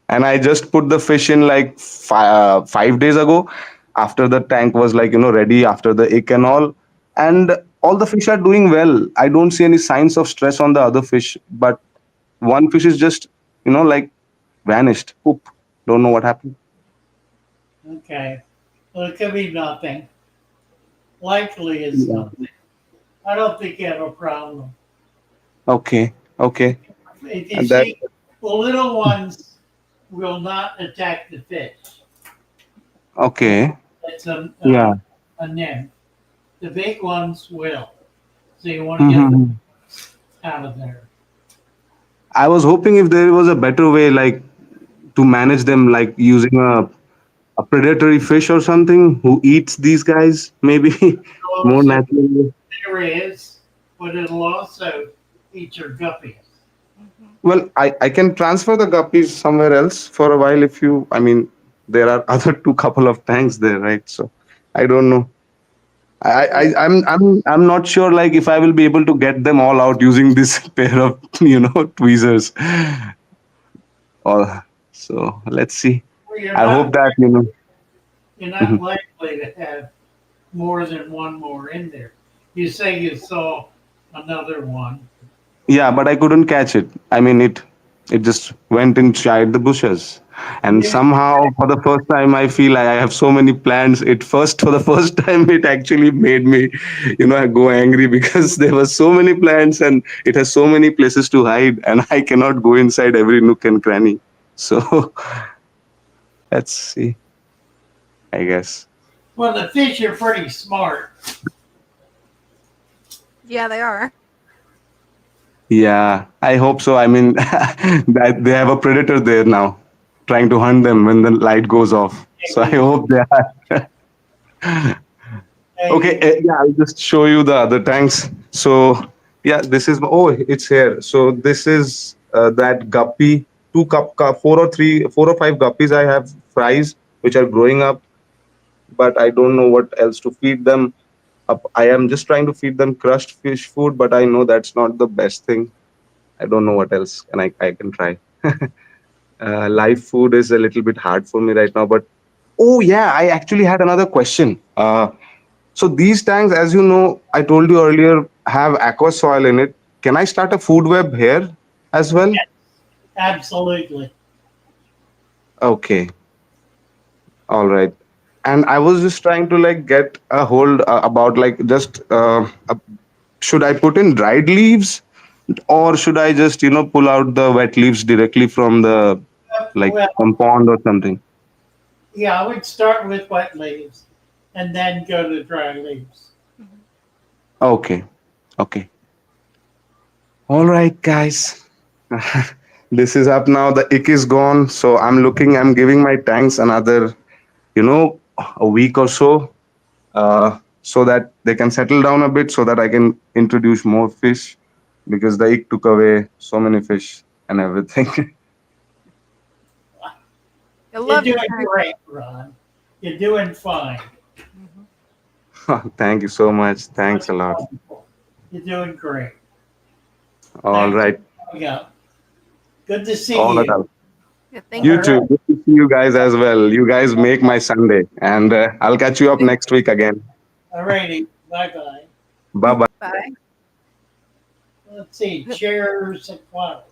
And I just put the fish in like 5 days ago, after the tank was like ready after the ick and all, and all the fish are doing well. I don't see any signs of stress on the other fish, but one fish is just like vanished. Oop, don't know what happened. Okay. Well, it could be nothing. Likely is Yeah. nothing. I don't think you have a problem. Okay. Okay. If you And that. see, the little ones will not attack the fish. Okay. It's Yeah. a nymph. The big ones will. So you want to get them Mhm. out of there. I was hoping if there was a better way, like to manage them, like using a predatory fish or something who eats these guys, maybe more Also, naturally. there is, but it'll also eat your guppies. Mhm. Well, I can transfer the guppies somewhere else for a while if you, I mean, there are other two couple of tanks there, right? So I don't know. I'm not sure like if I will be able to get them all out using this pair of tweezers. Or so let's see. Well, you're I not hope that you know. you're not Mhm. likely to have more than one more in there. You say you saw another one. Yeah, but I couldn't catch it. I mean, it just went inside the bushes, and Yeah, somehow for the first time, I feel I have so many plants. It first for the first time, it actually made me, go angry because there were so many plants and it has so many places to hide, and I cannot go inside every nook and cranny. So let's see. I guess. well, the fish are pretty smart. Yeah, they are. Yeah, I hope so. I mean, that they have a predator there now, trying to hunt them when the light goes off. So I Maybe, hope they are. Okay, maybe. yeah, I'll just show you the other tanks. So yeah, this is oh, it's here. So this is that guppy, four or three, 4 or 5 guppies I have fries which are growing up, but I don't know what else to feed them. I am just trying to feed them crushed fish food, but I know that's not the best thing. I don't know what else I can try. Live food is a little bit hard for me right now, but oh yeah, I actually had another question. So these tanks, as you know, I told you earlier, have aqua soil in it. Can I start a food web here as well? Yes, absolutely. Okay, all right. And I was just trying to like get a hold about like just should I put in dried leaves or should I just pull out the wet leaves directly from the like Well, some pond or something? yeah, I would start with wet leaves and then go to dry leaves. Mhm. Okay, okay. All right, guys. This is up now. The ick is gone. So I'm giving my tanks another, a week or so that they can settle down a bit so that I can introduce more fish because the ick took away so many fish and everything. I You're love your doing tank. great, Ron. You're doing fine. Mhm. Thank you so much. Thanks That's a lot. wonderful. You're doing great. All Thanks right. for coming up. Good to All see right. you. Yeah, All thank You you. too. right. Good to see you guys as well. You guys make my Sunday. And I'll catch you up next week again. All righty. Bye bye. Bye bye. Bye. Let's see. Chairs and flowers.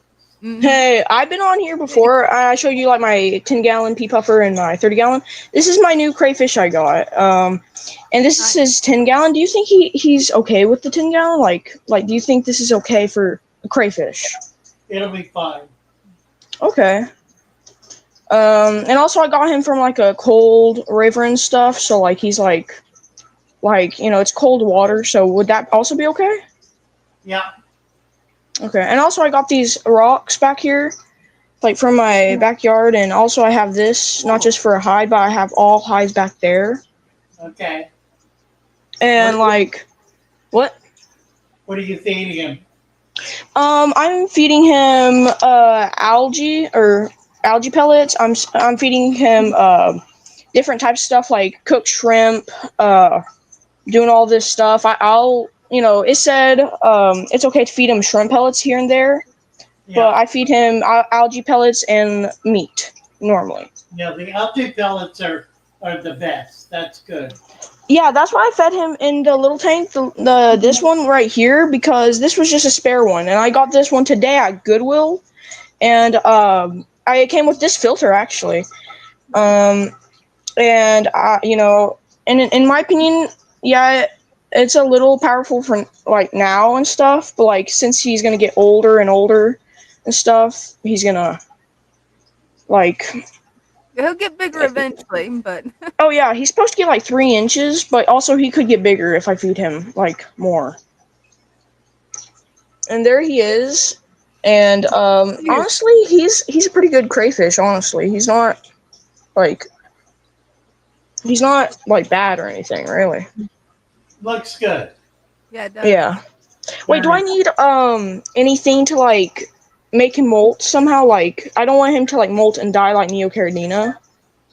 Mhm. Hey, I've been on here before. I showed you like my 10-gallon pea puffer and my 30-gallon. This is my new crayfish I got. And this is Nice. his 10-gallon. Do you think he's okay with the 10-gallon? Like, do you think this is okay for a crayfish? It'll be fine. Okay. And also I got him from like a cold river and stuff. So like he's like it's cold water. So would that also be okay? Yeah. Okay. And also I got these rocks back here, like from my backyard, and also I have this not just for a hide, but I have all hides back there. Okay. And like, what? What are you feeding him? I'm feeding him algae pellets. I'm feeding him different types of stuff like cooked shrimp. Doing all this stuff. I'll it said it's okay to feed him shrimp pellets here and there, but Yeah. I feed him algae pellets and meat normally. Yeah. The algae pellets are the best. That's good. Yeah, that's why I fed him in the little tank, the this one right here, because this was just a spare one, and I got this one today at Goodwill, and it came with this filter actually. and in my opinion, yeah, it's a little powerful for like now and stuff, but like since he's gonna get older and older and stuff, he's gonna like He'll get bigger eventually, but oh yeah, he's supposed to get like 3 inches, but also he could get bigger if I feed him like more. And there he is. And honestly, he's a pretty good crayfish. Honestly, he's not like bad or anything really. Looks good. yeah, it does. Yeah. Wait, do I need anything to like make him molt somehow? Like I don't want him to like molt and die like Neocaridina.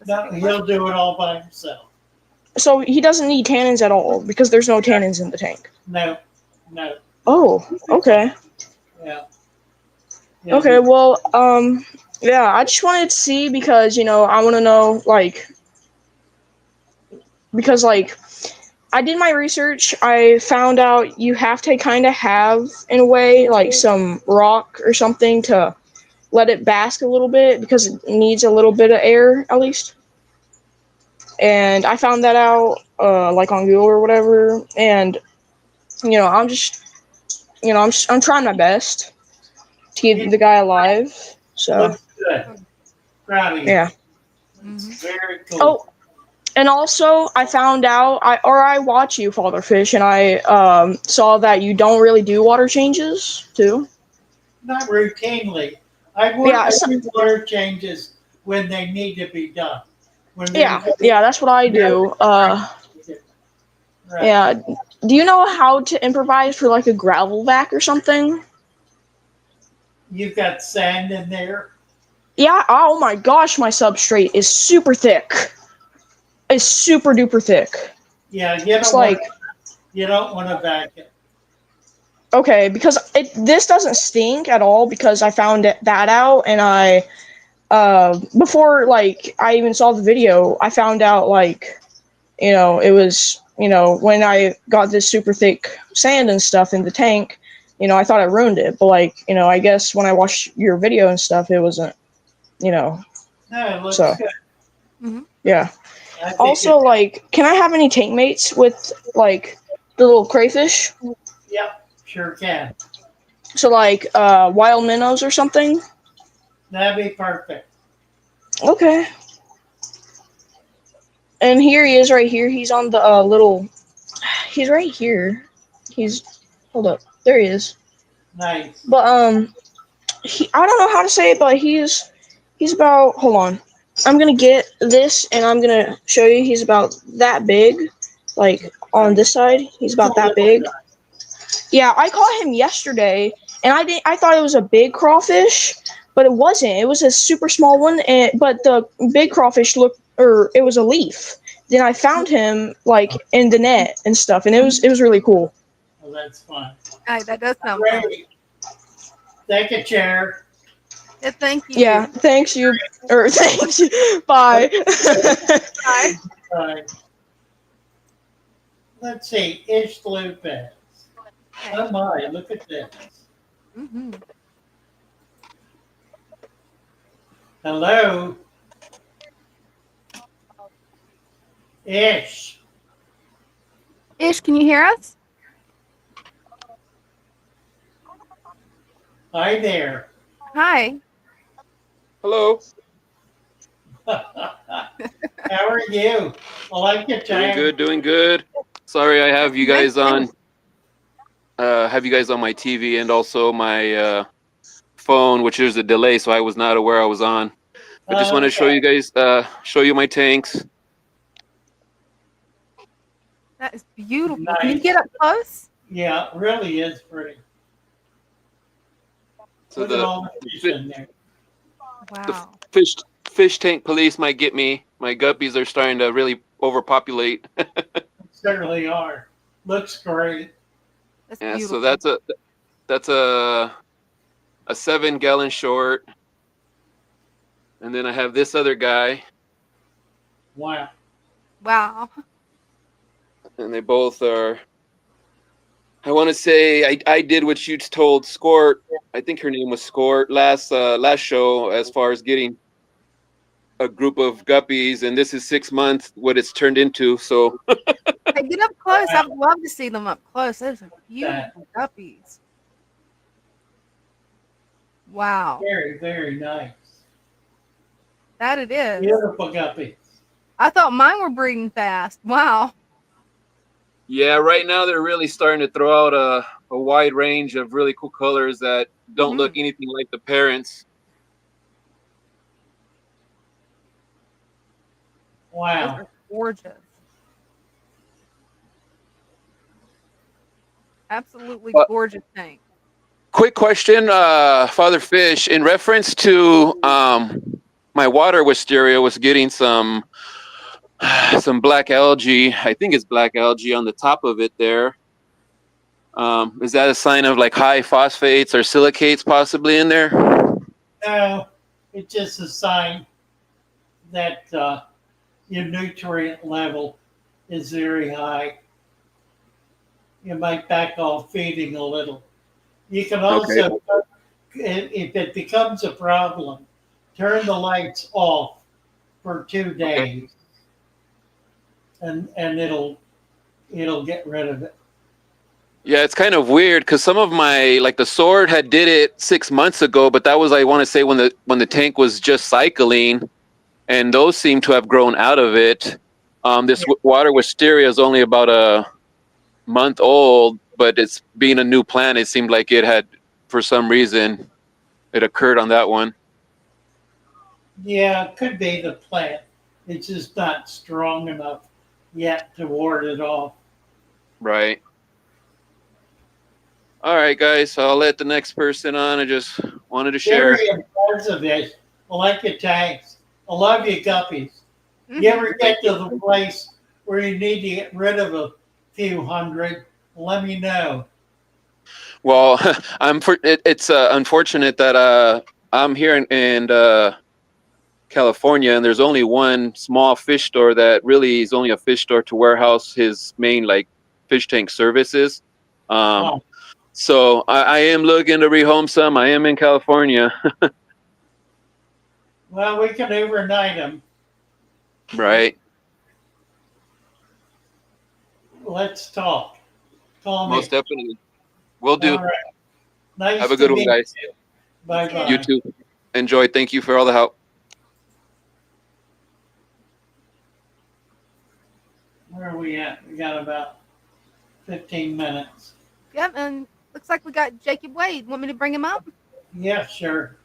No, he'll do it all by himself. So he doesn't need tannins at all because there's no tannins in the tank. No. Oh, okay. Yeah. Okay, well, yeah, I just wanted to see because, I want to know, like, because, like, I did my research. I found out you have to kind of have, in a way, like, some rock or something to let it bask a little bit because it needs a little bit of air, at least. And I found that out, like, on Google or whatever, and, I'm just, I'm trying my best to keep the guy alive, so. Looks good. Proud of you. Yeah. Very cool. Oh, and also I found out I watch you, Father Fish, and I saw that you don't really do water changes too. Not routinely. I do water changes when they need to be done. Yeah, that's what I do. Right. Yeah. Do you know how to improvise for like a gravel vac or something? You've got sand in there. Yeah. Oh my gosh, my substrate is super thick. It's super duper thick. Yeah, you don't want to vac it. Okay, because this doesn't stink at all because I found that out, and I before like I even saw the video, I found out like it was when I got this super thick sand and stuff in the tank, I thought I ruined it, but like I guess when I watched your video and stuff, it wasn't No, it looks so good. Mm-hmm. Yeah. Also, like, can I have any tank mates with like the little crayfish? Yep, sure can. So like wild minnows or something? That'd be perfect. Okay. And here he is right here. He's on the he's right here. Hold up. There he is. Nice. But I don't know how to say it, but he's about, hold on. I'm going to get this and I'm going to show you. He's about that big. Like on this side, he's about that big. Yeah, I caught him yesterday and I thought it was a big crawfish, but it wasn't. It was a super small one, but the big crawfish it was a leaf. Then I found him like in the net and stuff, and it was really cool. Well, that's fun. That does sound Great. fun. Take a chair. Yeah, thank you. Yeah, thanks you. Thanks you. Bye. Bye. Bye. Let's see. Ish Lupez. Oh my, look at this. Mm-hmm. Hello. Ish. Ish, can you hear us? Hi there. Hi. Hello. How are you? I like your time. Doing good. Sorry, I have you guys on. Have you guys on my TV and also my phone, which is a delay, so I was not aware I was on. I just want to show you guys, show you my tanks. That is beautiful. Nice. Can you get up close? Yeah, it really is pretty. So Look at all the fish in there. Wow. The fish tank police might get me. My guppies are starting to really overpopulate. Certainly are. Looks great. That's Yeah, beautiful. so that's a 7-gallon short. And then I have this other guy. Wow. Wow. And they both are, I want to say I did what you told Scort. I think her name was Scort last show as far as getting a group of guppies, and this is 6 months what it's turned into. So Hey, get up close. I would love to see them up close. Those are beautiful guppies. Wow. Very, very nice. That it is. Beautiful guppies. I thought mine were breeding fast. Wow. yeah, right now they're really starting to throw out a wide range of really cool colors that don't look anything like the parents. Those Wow. are gorgeous. Absolutely gorgeous tank. Quick question, Father Fish, in reference to my water wisteria was getting some black algae. I think it's black algae on the top of it there. Is that a sign of like high phosphates or silicates possibly in there? No, it's just a sign that your nutrient level is very high. You might back off feeding a little. You can also, if it becomes a problem, turn the lights off for 2 days, and it'll get rid of it. Yeah, it's kind of weird because some of my, like the sword had did it 6 months ago, but that was, I want to say, when the tank was just cycling, and those seem to have grown out of it. This water wisteria is only about a month old, but it's being a new plant. It seemed like it had, for some reason, it occurred on that one. Yeah, it could be the plant. It's just not strong enough yet to ward it off. Right. All right, guys. I'll let the next person on. I just wanted to share. Very impressive. I like your tanks. I love your guppies. You ever get to the place where you need to get rid of a few hundred, let me know. Well, it's unfortunate that I'm here in California, and there's only one small fish store that really is only a fish store to warehouse his main like fish tank services. So I am looking to rehome some. I am in California. Well, we can overnight them. Right. Let's talk. Call me. Most definitely. Will do. All right. Nice Have a to good one, meet guys. you. Bye-bye. You too. Enjoy. Thank you for all the help. Where are we at? We got about 15 minutes. Yep, and looks like we got Jacob Wade. Want me to bring him up? Yeah, sure.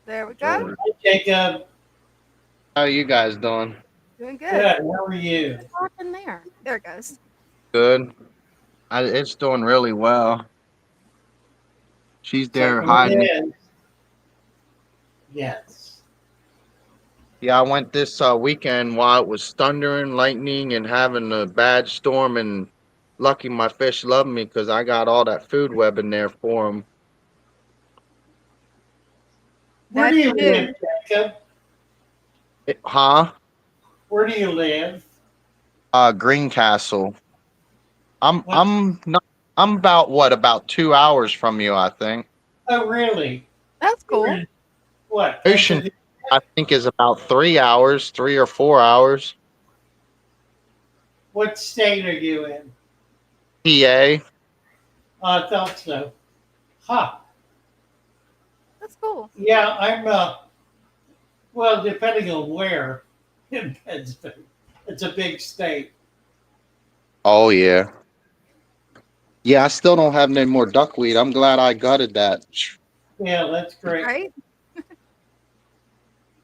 There we go. Hi, Jacob. How are you guys doing? Doing good. Good. How are you? What's in there? There it goes. Good. It's doing really well. She's there Certainly hiding. is. Yes. Yeah, I went this weekend while it was thundering, lightning, and having a bad storm, and lucky my fish loved me because I got all that food web in there for them. Where do you live, Jacob? Huh? Where do you live? Greencastle. I'm about about 2 hours from you, I think. Oh, really? That's cool. What? Ocean, I think, is about 3 hours, 3 or 4 hours. What state are you in? PA. I thought so. Huh. That's cool. Yeah, I'm, well, depending on where in Pittsburgh. It's a big state. Oh, yeah. Yeah, I still don't have any more duckweed. I'm glad I gutted that. Yeah, that's great. Right?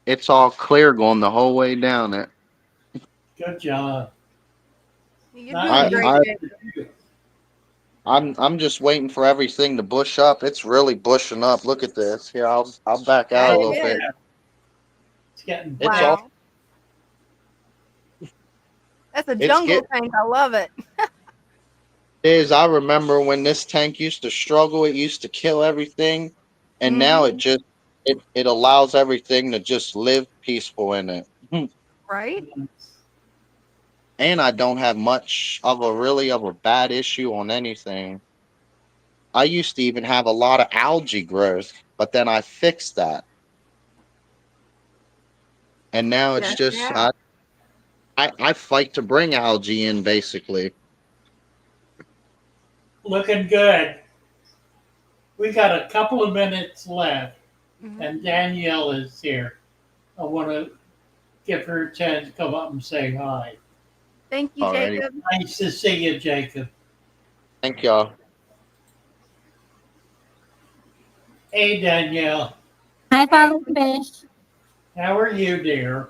It's all clear going the whole way down it. Good job. You're doing great, Jacob. I'm just waiting for everything to bush up. It's really bushing up. Look at this. Here, I'll back out a little bit. It's getting It's all. That's a jungle tank. I love it. I remember when this tank used to struggle. It used to kill everything, and now it just it allows everything to just live peaceful in it. Right? And I don't have much of a bad issue on anything. I used to even have a lot of algae growth, but then I fixed that. and now it's just Yeah. I fight to bring algae in basically. Looking good. We got a couple of minutes left, Mhm. and Danielle is here. I want to give her a chance to come up and say hi. Thank you, Alrighty. Jacob. Nice to see you, Jacob. Thank y'all. Hey, Danielle. Hi, Father Fish. How are you, dear?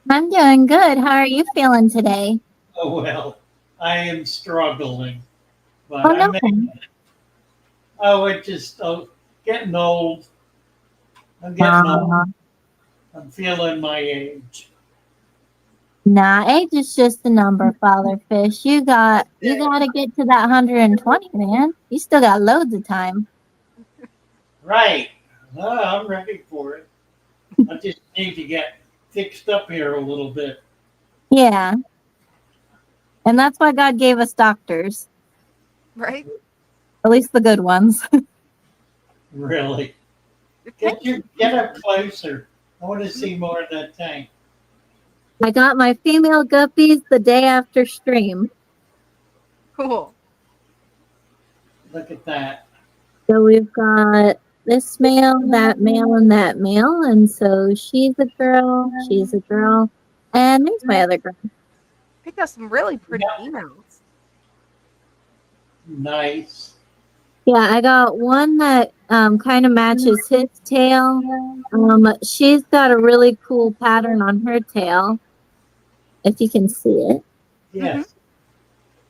I'm doing good. How are you feeling today? Oh, well, I am struggling, but Oh, I'm no. making it. Oh, it's just getting old. I'm getting old. I'm feeling my age. Nah, age is just a number, Father Fish. You got to get to that 120, man. You still got loads of time. Right. No, I'm ready for it. I just need to get fixed up here a little bit. Yeah. And that's why God gave us doctors. Right? At least the good ones. Really. Get up closer. I want to see more of that tank. I got my female guppies the day after stream. Cool. Look at that. So we've got this male, that male, and that male. And so she's a girl, and there's my other girl. Picked up some really pretty females. Nice. Yeah, I got one that kind of matches his tail. She's got a really cool pattern on her tail, if you can see it. Yes.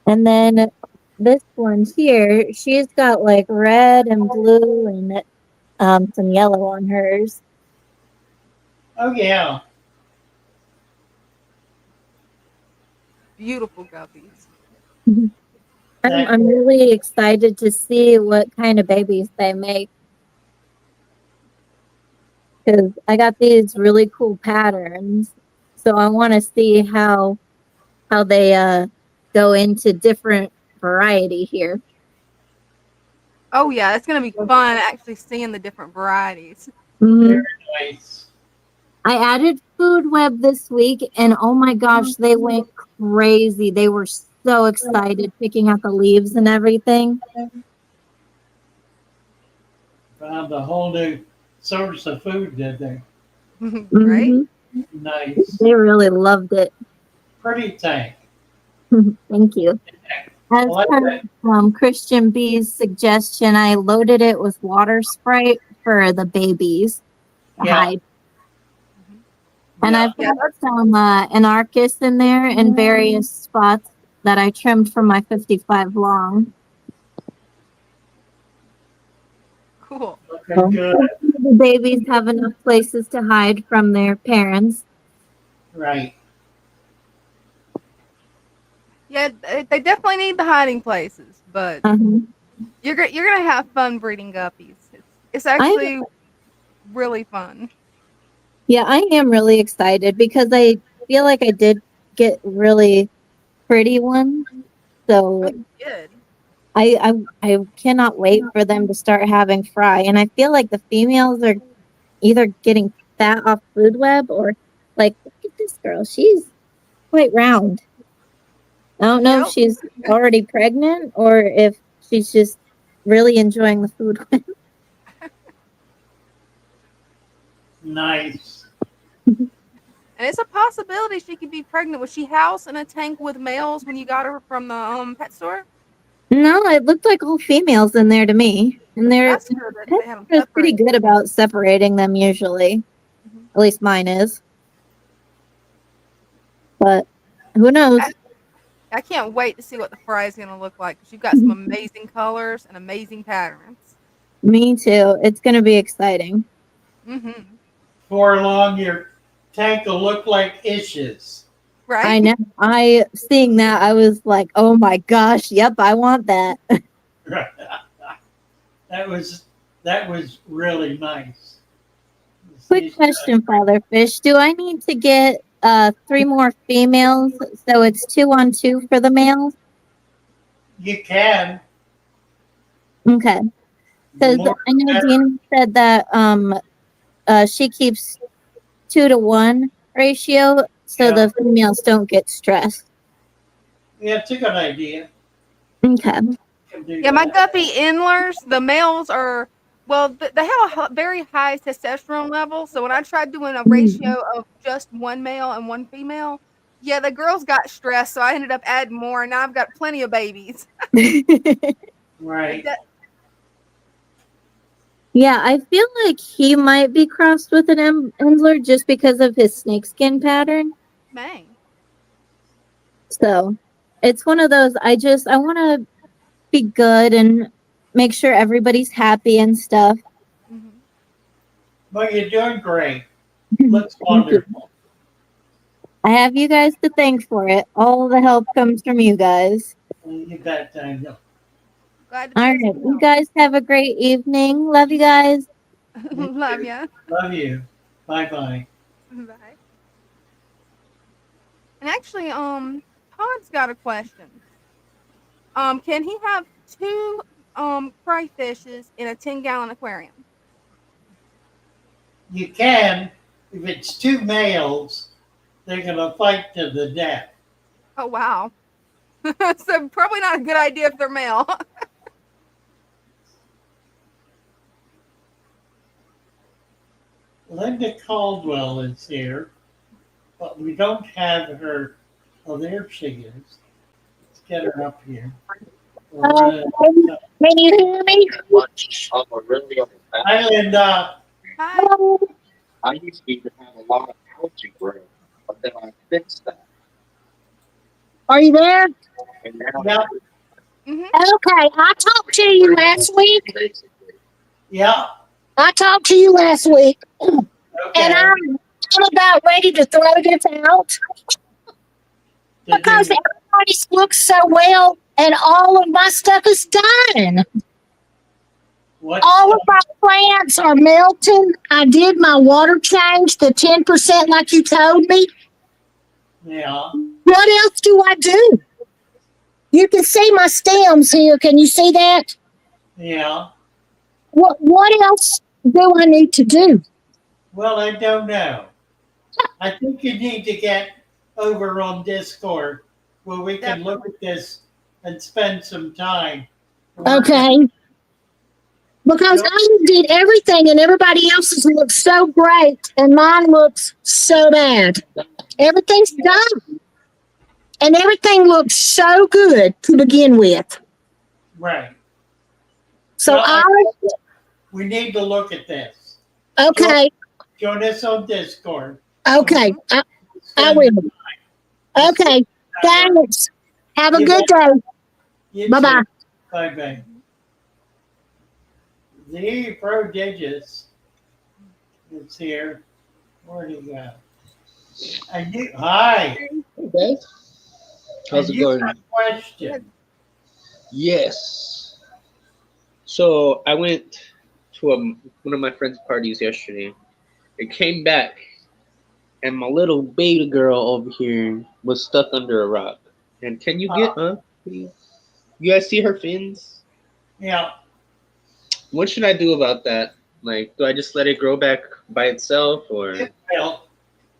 And then this one here, she's got like red and blue and some yellow on hers. Oh, yeah. Beautiful guppies. I'm really excited to see what kind of babies they make. Because I got these really cool patterns. So I want to see how they go into different variety here. Oh yeah, it's gonna be fun actually seeing the different varieties. Very nice. I added food web this week, and oh my gosh, they went crazy. They were so excited picking out the leaves and everything. Found a whole new source of food, did they? Right? Nice. They really loved it. Pretty tank. Thank you. As I like per Christian B's suggestion, I loaded it with water sprite for the babies to Yeah. hide. And Yeah. I've got some anarchus in there in various spots that I trimmed from my 55 long. Cool. Looking good. The babies have enough places to hide from their parents. Right. Yeah, they definitely need the hiding places, but you're gonna have fun breeding guppies. It's actually really fun. Yeah, I am really excited because I feel like I did get really pretty ones. So Good. I cannot wait for them to start having fry. And I feel like the females are either getting fat off food web or like, look at this girl. She's quite round. I don't know if she's already pregnant or if she's just really enjoying the food web. Nice. And it's a possibility she could be pregnant. Was she housed in a tank with males when you got her from the pet store? No, it looked like all females in there to me. And they're That's good that they have them pretty separated. good about separating them usually. At least mine is. But who knows? I can't wait to see what the fry is going to look like because you've got some amazing colors and amazing patterns. Me too. It's going to be exciting. Before long, your tank will look like Ish's. Right? I know. Seeing that, I was like, oh my gosh, yep, I want that. That was really nice. Quick question, Father Fish. Do I need to get 3 more females so it's 2 on 2 for the males? You can. Okay. Because I know Dina said that she keeps 2 to 1 ratio so Yeah. the females don't get stressed. Yeah, it's a good idea. Okay. Can do Yeah, my that. guppy endlers, the males are well, they have a very high testosterone level. So when I tried doing a ratio of just one male and one female, yeah, the girls got stressed, so I ended up adding more, and now I've got plenty of babies. Right. Yeah, I feel like he might be crossed with an Endler just because of his snakeskin pattern. Dang. So it's one of those. I want to be good and make sure everybody's happy and stuff. But you're doing great. Looks wonderful. I have you guys to thank for it. All the help comes from you guys. You bet, Daniel. Glad to All be right, you guys have a great evening. Love you guys. Love ya. Love you. Bye-bye. Bye. And actually, Todd's got a question. Can he have two crayfishes in a 10-gallon aquarium? You can, if it's two males, they're going to fight to the death. Oh wow. So probably not a good idea if they're male. Linda Caldwell is here, but we don't have her. Oh, there she is. Let's get her up here. Can you hear me? Hi, Linda. Hi. I used to have a lot of algae growth, but then I fixed that. Are you there? And now Yeah. Okay, I talked to you last week. Yeah. I talked to you last week, and I'm about ready to throw this out because everybody looks so well, and all of my stuff is dying. All of my plants are melting. I did my water change, the 10% like you told me. Yeah. What else do I do? You can see my stems here. Can you see that? Yeah. What else do I need to do? Well, I don't know. I think you need to get over on Discord where we can look at this and spend some time. Okay. Because I did everything and everybody else's looks so great and mine looks so bad. Everything's done. And everything looks so good to begin with. Right. So Well, we need to look at this. Okay. Join us on Discord. Okay. I will. Okay. Thanks. Have a good day. Bye-bye. Bye-bye. The prodigious is here. Where'd he go? And you, hi. Okay. How's it going? Got a question. Yes. So I went to one of my friend's parties yesterday. I came back, and my little baby girl over here was stuck under a rock. And can you get please? You guys see her fins? Yeah. What should I do about that? Like, do I just let it grow back by itself, or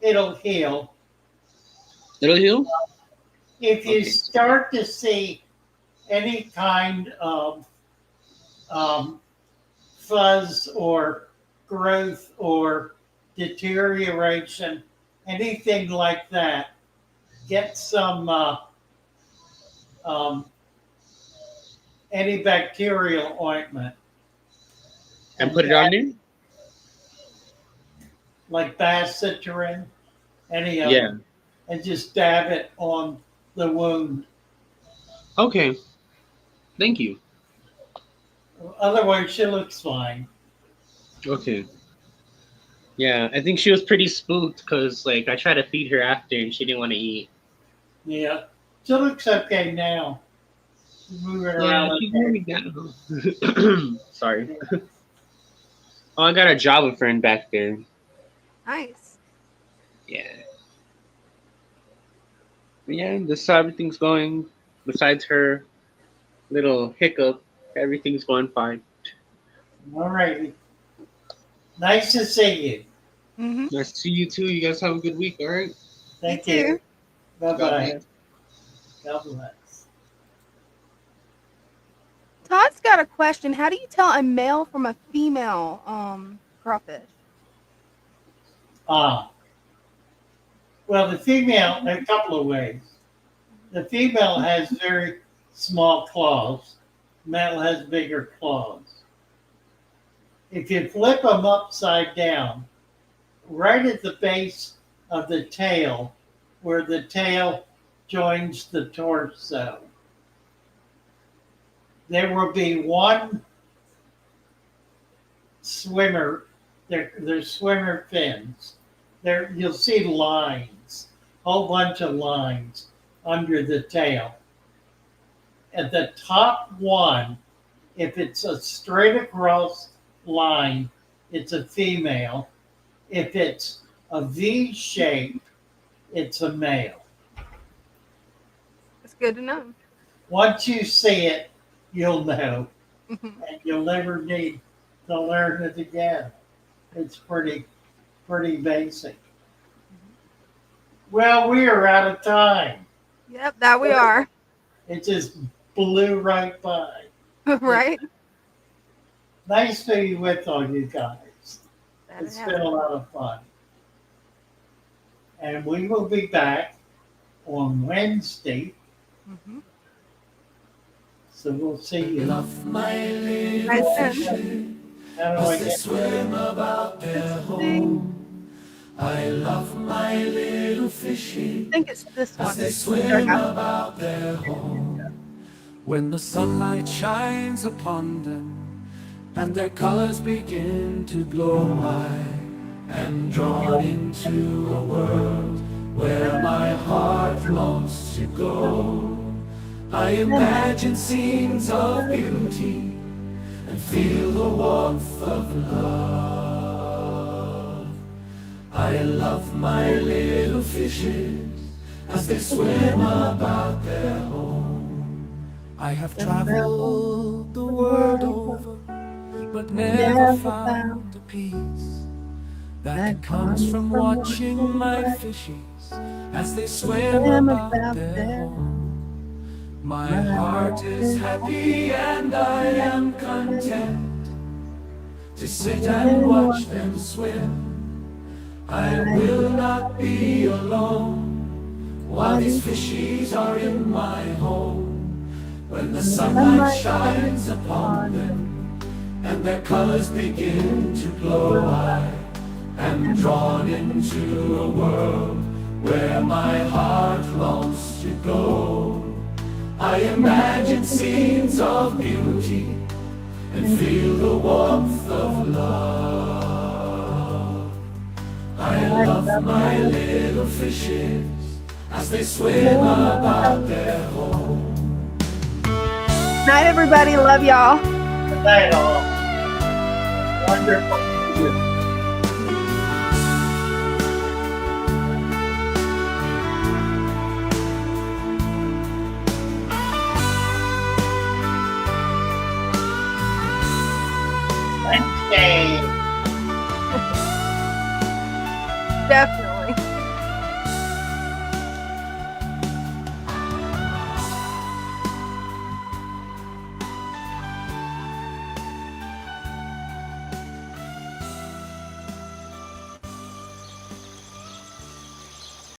It'll heal. It'll heal? If you start to see any kind of fuzz or growth or deterioration, anything like that, get some antibacterial ointment. And put it on there? Like Basicitrin, any of Yeah. them. And just dab it on the wound. Okay. Thank you. Otherwise, she looks fine. Okay. Yeah, I think she was pretty spooked because, like, I tried to feed her after and she didn't want to eat. Yeah. She looks okay now. She's moving around. She's moving down. Sorry. Oh, I got a Java friend back there. Nice. Yeah. But yeah, this is how everything's going. Besides her little hiccup, everything's going fine. All righty. Nice to see you. Mm-hmm. Nice to see you too. You guys have a good week. All right. Thank You you. too. Bye God bye. bless. God bless. Todd's got a question. How do you tell a male from a female crawfish? Well, the female, a couple of ways. The female has very small claws. Male has bigger claws. If you flip them upside down, right at the base of the tail, where the tail joins the torso, there will be one swimmer. There's swimmer fins. There you'll see lines, whole bunch of lines under the tail. At the top one, if it's a straight across line, it's a female. If it's a V shape, it's a male. It's good to know. Once you see it, you'll know, and you'll never need to learn it again. It's pretty basic. Well, we are out of time. Yep, that we are. It just blew right by. Right? Nice to be with all you guys. That It's it been a lot of fun. And we will be back on Wednesday. Mm-hmm. So we'll see you. Love my little Right then. fishes How do I as they get swim about their home. I love my little fishes I think it's this one. as they swim about their home. When the sunlight shines upon them and their colors begin to glow, I am drawn into a world where my heart longs to go. I imagine scenes of beauty and feel the warmth of love. I love my little fishes as they swim about their home. I have traveled the world over, but never found a peace that comes from watching my fishies as they swim about their home. My heart is happy and I am content to sit and watch them swim. I will not be alone while these fishies are in my home. When the sunlight shines upon them and their colors begin to glow, I am drawn into a world where my heart longs to go. I imagine scenes of beauty and feel the warmth of love. I love my little fishes as they swim about their home. Night, everybody. Love y'all. Good night, all. Wonderful.